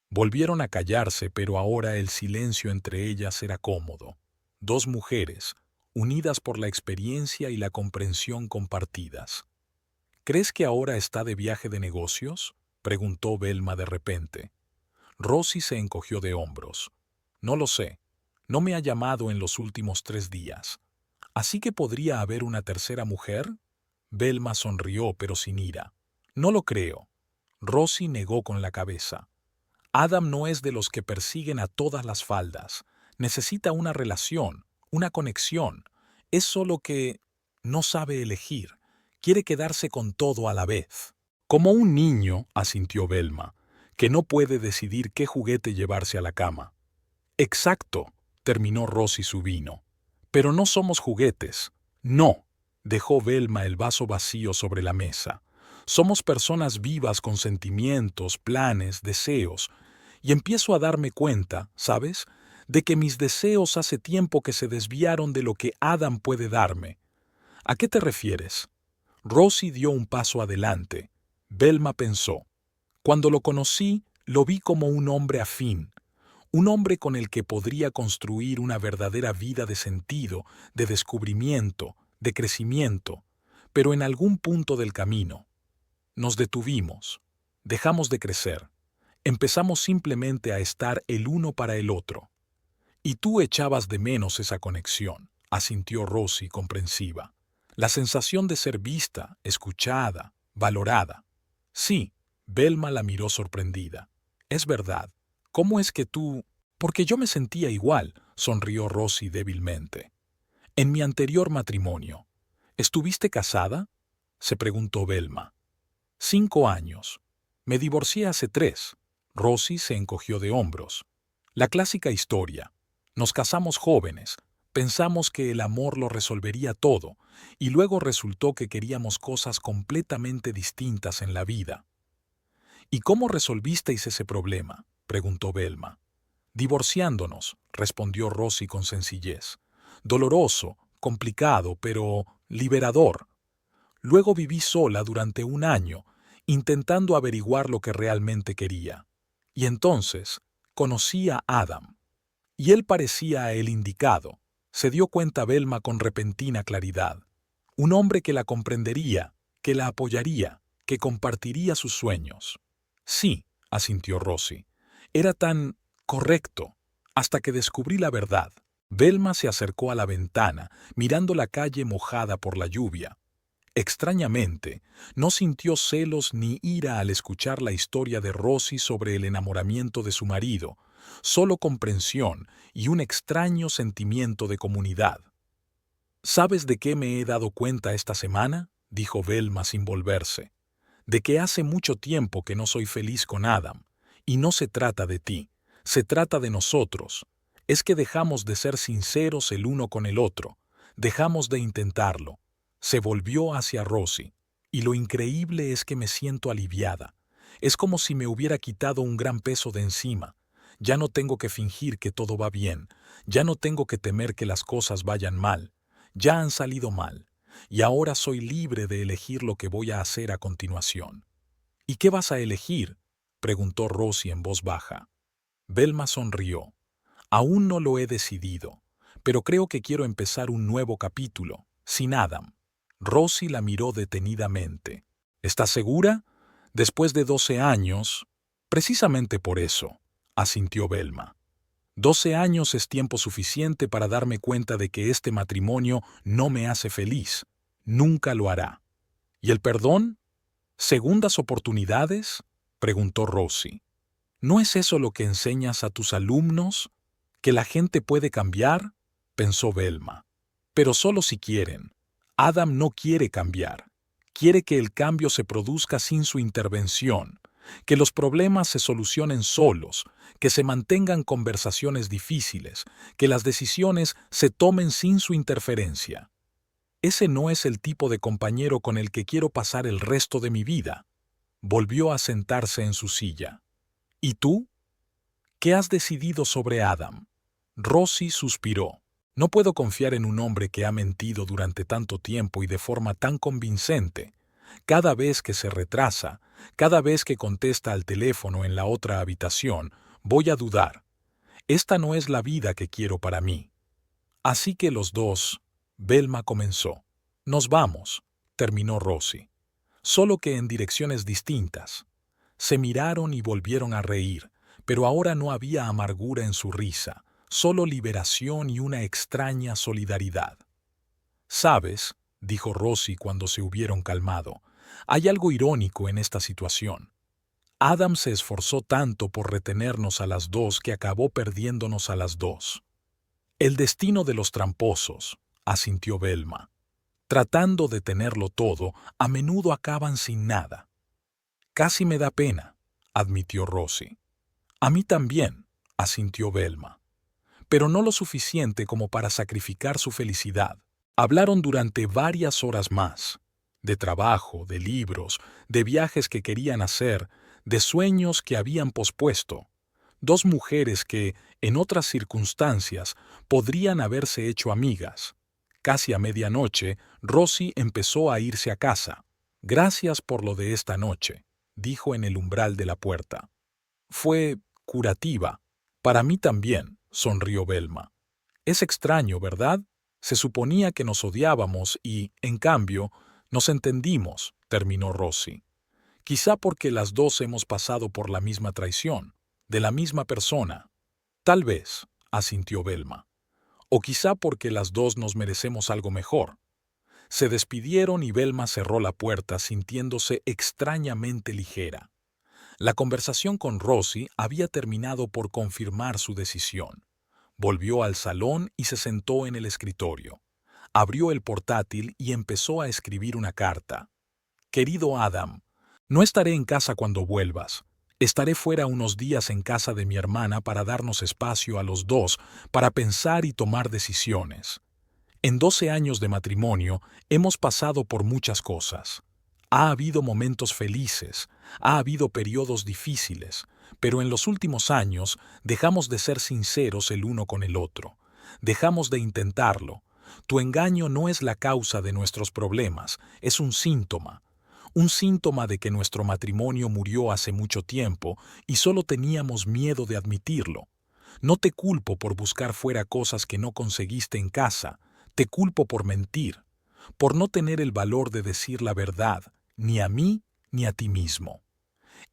Volvieron a callarse, pero ahora el silencio entre ellas era cómodo. Dos mujeres, unidas por la experiencia y la comprensión compartidas. «¿Crees que ahora está de viaje de negocios?», preguntó Velma de repente. Rosie se encogió de hombros. «No lo sé. No me ha llamado en los últimos 3 días. ¿Así que podría haber una tercera mujer? Velma sonrió, pero sin ira. No lo creo. Rosie negó con la cabeza. Adam no es de los que persiguen a todas las faldas. Necesita una relación, una conexión. Es solo que no sabe elegir. Quiere quedarse con todo a la vez. Como un niño, asintió Velma, que no puede decidir qué juguete llevarse a la cama. Exacto, terminó Rosie su vino. Pero no somos juguetes. No, dejó Velma el vaso vacío sobre la mesa. Somos personas vivas con sentimientos, planes, deseos. Y empiezo a darme cuenta, ¿sabes?, de que mis deseos hace tiempo que se desviaron de lo que Adam puede darme. ¿A qué te refieres? Rosie dio un paso adelante. Velma pensó. Cuando lo conocí, lo vi como un hombre afín, un hombre con el que podría construir una verdadera vida de sentido, de descubrimiento, de crecimiento, pero en algún punto del camino nos detuvimos, dejamos de crecer, empezamos simplemente a estar el uno para el otro. Y tú echabas de menos esa conexión, asintió Rosie comprensiva. La sensación de ser vista, escuchada, valorada. Sí, Velma la miró sorprendida. Es verdad. ¿Cómo es que tú...? Porque yo me sentía igual, sonrió Rosie débilmente. En mi anterior matrimonio. ¿Estuviste casada? Se preguntó Velma. 5 años. Me divorcié hace 3. Rosie se encogió de hombros. La clásica historia. Nos casamos jóvenes, pensamos que el amor lo resolvería todo, y luego resultó que queríamos cosas completamente distintas en la vida. ¿Y cómo resolvisteis ese problema?, preguntó Velma. Divorciándonos, respondió Rosie con sencillez. Doloroso, complicado, pero liberador. Luego viví sola durante 1 año, intentando averiguar lo que realmente quería. Y entonces conocí a Adam. Y él parecía el indicado, se dio cuenta Velma con repentina claridad. Un hombre que la comprendería, que la apoyaría, que compartiría sus sueños. Sí, asintió Rosie. Era tan correcto, hasta que descubrí la verdad. Velma se acercó a la ventana, mirando la calle mojada por la lluvia. Extrañamente, no sintió celos ni ira al escuchar la historia de Rosie sobre el enamoramiento de su marido, solo comprensión y un extraño sentimiento de comunidad. ¿Sabes de qué me he dado cuenta esta semana?, dijo Velma sin volverse. De que hace mucho tiempo que no soy feliz con Adam. Y no se trata de ti, se trata de nosotros. Es que dejamos de ser sinceros el uno con el otro, dejamos de intentarlo. Se volvió hacia Rosie, y lo increíble es que me siento aliviada. Es como si me hubiera quitado un gran peso de encima. Ya no tengo que fingir que todo va bien, ya no tengo que temer que las cosas vayan mal. Ya han salido mal, y ahora soy libre de elegir lo que voy a hacer a continuación. ¿Y qué vas a elegir?, preguntó Rosie en voz baja. Velma sonrió. Aún no lo he decidido, pero creo que quiero empezar un nuevo capítulo, sin Adam. Rosie la miró detenidamente. ¿Estás segura? Después de 12 años... Precisamente por eso, asintió Velma. 12 años es tiempo suficiente para darme cuenta de que este matrimonio no me hace feliz. Nunca lo hará. ¿Y el perdón? ¿Segundas oportunidades?, preguntó Rosie. ¿No es eso lo que enseñas a tus alumnos? ¿Que la gente puede cambiar?, pensó Velma. Pero solo si quieren. Adam no quiere cambiar. Quiere que el cambio se produzca sin su intervención, que los problemas se solucionen solos, que se mantengan conversaciones difíciles, que las decisiones se tomen sin su interferencia. Ese no es el tipo de compañero con el que quiero pasar el resto de mi vida. Volvió a sentarse en su silla. ¿Y tú? ¿Qué has decidido sobre Adam? Rosie suspiró. No puedo confiar en un hombre que ha mentido durante tanto tiempo y de forma tan convincente. Cada vez que se retrasa, cada vez que contesta al teléfono en la otra habitación, voy a dudar. Esta no es la vida que quiero para mí. Así que los dos... Velma comenzó. Nos vamos, terminó Rosie. Solo que en direcciones distintas. Se miraron y volvieron a reír, pero ahora no había amargura en su risa, solo liberación y una extraña solidaridad. «¿Sabes?», dijo Rosie cuando se hubieron calmado, «hay algo irónico en esta situación. Adam se esforzó tanto por retenernos a las dos que acabó perdiéndonos a las dos». «El destino de los tramposos», asintió Velma. «Tratando de tenerlo todo, a menudo acaban sin nada». «Casi me da pena», admitió Rosie. «A mí también», asintió Velma. «Pero no lo suficiente como para sacrificar su felicidad». Hablaron durante varias horas más, de trabajo, de libros, de viajes que querían hacer, de sueños que habían pospuesto. Dos mujeres que, en otras circunstancias, podrían haberse hecho amigas. Casi a medianoche, Rosie empezó a irse a casa. «Gracias por lo de esta noche», dijo en el umbral de la puerta. «Fue curativa». «Para mí también», sonrió Velma. «Es extraño, ¿verdad? Se suponía que nos odiábamos y, en cambio, nos entendimos», terminó Rosie. «Quizá porque las dos hemos pasado por la misma traición, de la misma persona». «Tal vez», asintió Velma. «O quizá porque las dos nos merecemos algo mejor». Se despidieron y Velma cerró la puerta sintiéndose extrañamente ligera. La conversación con Rosie había terminado por confirmar su decisión. Volvió al salón y se sentó en el escritorio. Abrió el portátil y empezó a escribir una carta. «Querido Adam, no estaré en casa cuando vuelvas. Estaré fuera unos días en casa de mi hermana para darnos espacio a los dos para pensar y tomar decisiones. En 12 años de matrimonio hemos pasado por muchas cosas. Ha habido momentos felices, ha habido periodos difíciles, pero en los últimos años dejamos de ser sinceros el uno con el otro. Dejamos de intentarlo. Tu engaño no es la causa de nuestros problemas, es un síntoma. Un síntoma de que nuestro matrimonio murió hace mucho tiempo y solo teníamos miedo de admitirlo. No te culpo por buscar fuera cosas que no conseguiste en casa. Te culpo por mentir, por no tener el valor de decir la verdad, ni a mí ni a ti mismo.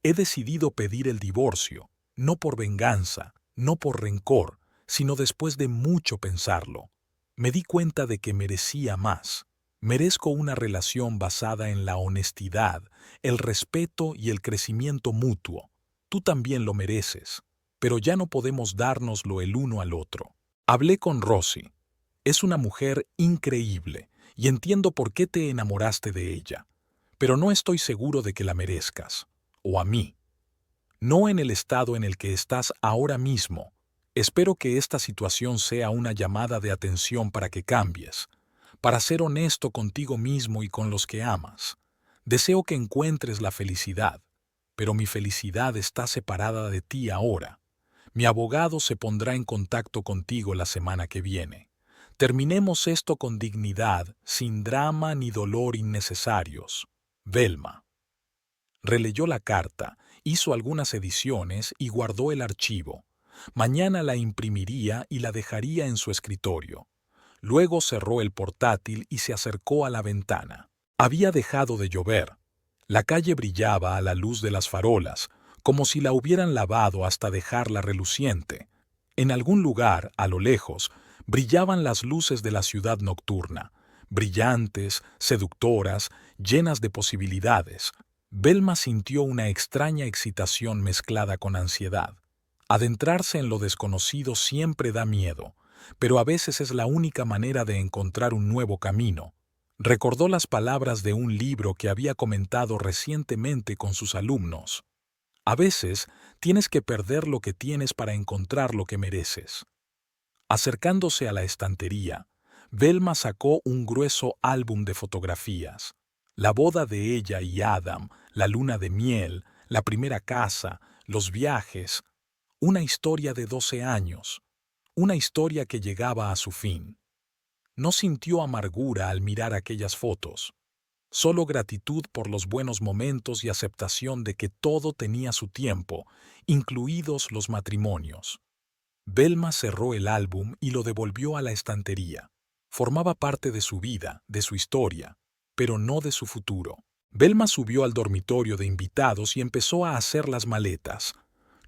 He decidido pedir el divorcio, no por venganza, no por rencor, sino después de mucho pensarlo. Me di cuenta de que merecía más. Merezco una relación basada en la honestidad, el respeto y el crecimiento mutuo. Tú también lo mereces, pero ya no podemos dárnoslo el uno al otro. Hablé con Rosie. Es una mujer increíble y entiendo por qué te enamoraste de ella, pero no estoy seguro de que la merezcas, o a mí. No en el estado en el que estás ahora mismo. Espero que esta situación sea una llamada de atención para que cambies, para ser honesto contigo mismo y con los que amas. Deseo que encuentres la felicidad, pero mi felicidad está separada de ti ahora. Mi abogado se pondrá en contacto contigo la semana que viene. Terminemos esto con dignidad, sin drama ni dolor innecesarios. Velma. Releyó la carta, hizo algunas ediciones y guardó el archivo. Mañana la imprimiría y la dejaría en su escritorio. Luego cerró el portátil y se acercó a la ventana. Había dejado de llover. La calle brillaba a la luz de las farolas, como si la hubieran lavado hasta dejarla reluciente. En algún lugar, a lo lejos, brillaban las luces de la ciudad nocturna, brillantes, seductoras, llenas de posibilidades. Velma sintió una extraña excitación mezclada con ansiedad. Adentrarse en lo desconocido siempre da miedo, pero a veces es la única manera de encontrar un nuevo camino. Recordó las palabras de un libro que había comentado recientemente con sus alumnos. A veces tienes que perder lo que tienes para encontrar lo que mereces. Acercándose a la estantería, Velma sacó un grueso álbum de fotografías. La boda de ella y Adam, la luna de miel, la primera casa, los viajes. Una historia de 12 años. Una historia que llegaba a su fin. No sintió amargura al mirar aquellas fotos. Solo gratitud por los buenos momentos y aceptación de que todo tenía su tiempo, incluidos los matrimonios. Velma cerró el álbum y lo devolvió a la estantería. Formaba parte de su vida, de su historia, pero no de su futuro. Velma subió al dormitorio de invitados y empezó a hacer las maletas.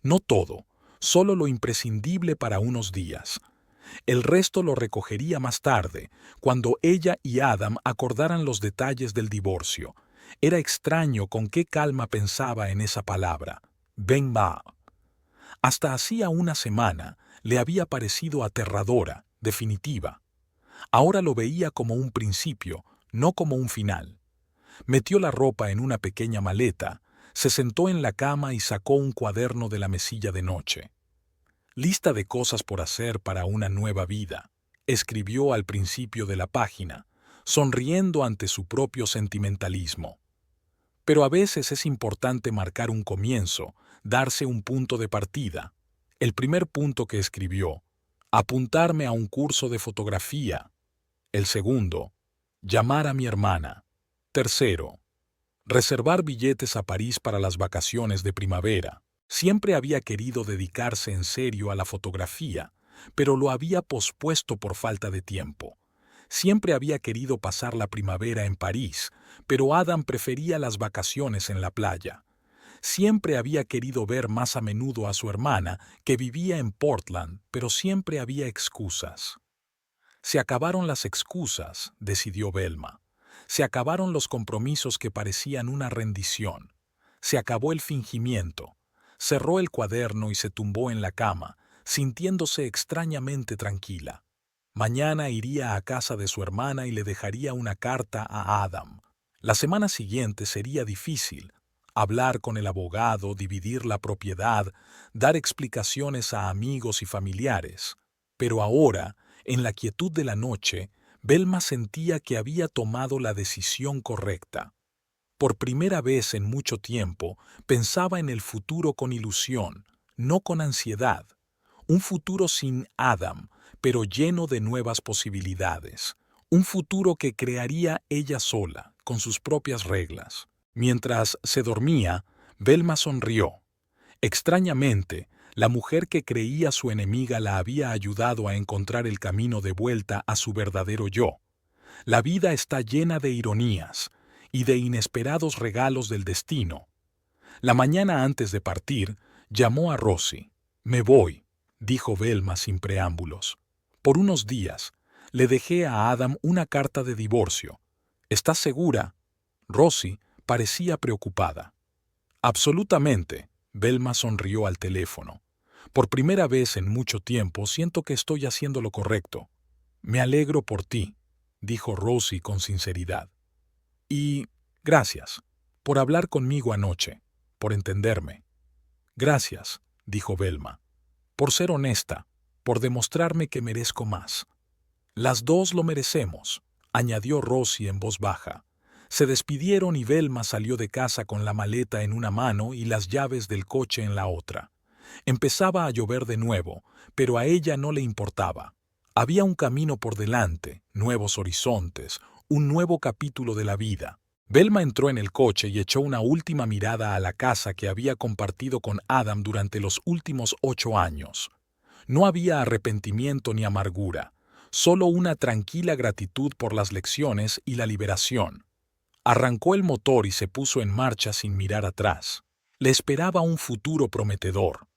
No todo, solo lo imprescindible para unos días. El resto lo recogería más tarde, cuando ella y Adam acordaran los detalles del divorcio. Era extraño con qué calma pensaba en esa palabra, Ben-Ma. Hasta hacía una semana le había parecido aterradora, definitiva. Ahora lo veía como un principio, no como un final. Metió la ropa en una pequeña maleta, se sentó en la cama y sacó un cuaderno de la mesilla de noche. Lista de cosas por hacer para una nueva vida, escribió al principio de la página, sonriendo ante su propio sentimentalismo. Pero a veces es importante marcar un comienzo, darse un punto de partida. El primer punto que escribió, apuntarme a un curso de fotografía. El segundo, llamar a mi hermana. Tercero, reservar billetes a París para las vacaciones de primavera. Siempre había querido dedicarse en serio a la fotografía, pero lo había pospuesto por falta de tiempo. Siempre había querido pasar la primavera en París, pero Adam prefería las vacaciones en la playa. Siempre había querido ver más a menudo a su hermana, que vivía en Portland, pero siempre había excusas. Se acabaron las excusas, decidió Velma. Se acabaron los compromisos que parecían una rendición. Se acabó el fingimiento. Cerró el cuaderno y se tumbó en la cama, sintiéndose extrañamente tranquila. Mañana iría a casa de su hermana y le dejaría una carta a Adam. La semana siguiente sería difícil. Hablar con el abogado, dividir la propiedad, dar explicaciones a amigos y familiares. Pero ahora, en la quietud de la noche, Velma sentía que había tomado la decisión correcta. Por primera vez en mucho tiempo, pensaba en el futuro con ilusión, no con ansiedad. Un futuro sin Adam, pero lleno de nuevas posibilidades. Un futuro que crearía ella sola, con sus propias reglas. Mientras se dormía, Velma sonrió. Extrañamente, la mujer que creía su enemiga la había ayudado a encontrar el camino de vuelta a su verdadero yo. La vida está llena de ironías y de inesperados regalos del destino. La mañana antes de partir, llamó a Rosie. «Me voy», dijo Velma sin preámbulos. «Por unos días. Le dejé a Adam una carta de divorcio. ¿Estás segura?» Rosie parecía preocupada. «Absolutamente», Velma sonrió al teléfono. «Por primera vez en mucho tiempo siento que estoy haciendo lo correcto». «Me alegro por ti», dijo Rosie con sinceridad. «Y gracias por hablar conmigo anoche, por entenderme». «Gracias», dijo Velma, «por ser honesta, por demostrarme que merezco más». «Las dos lo merecemos», añadió Rosie en voz baja. Se despidieron y Velma salió de casa con la maleta en una mano y las llaves del coche en la otra. Empezaba a llover de nuevo, pero a ella no le importaba. Había un camino por delante, nuevos horizontes, un nuevo capítulo de la vida. Velma entró en el coche y echó una última mirada a la casa que había compartido con Adam durante los últimos 8 años. No había arrepentimiento ni amargura, solo una tranquila gratitud por las lecciones y la liberación. Arrancó el motor y se puso en marcha sin mirar atrás. Le esperaba un futuro prometedor.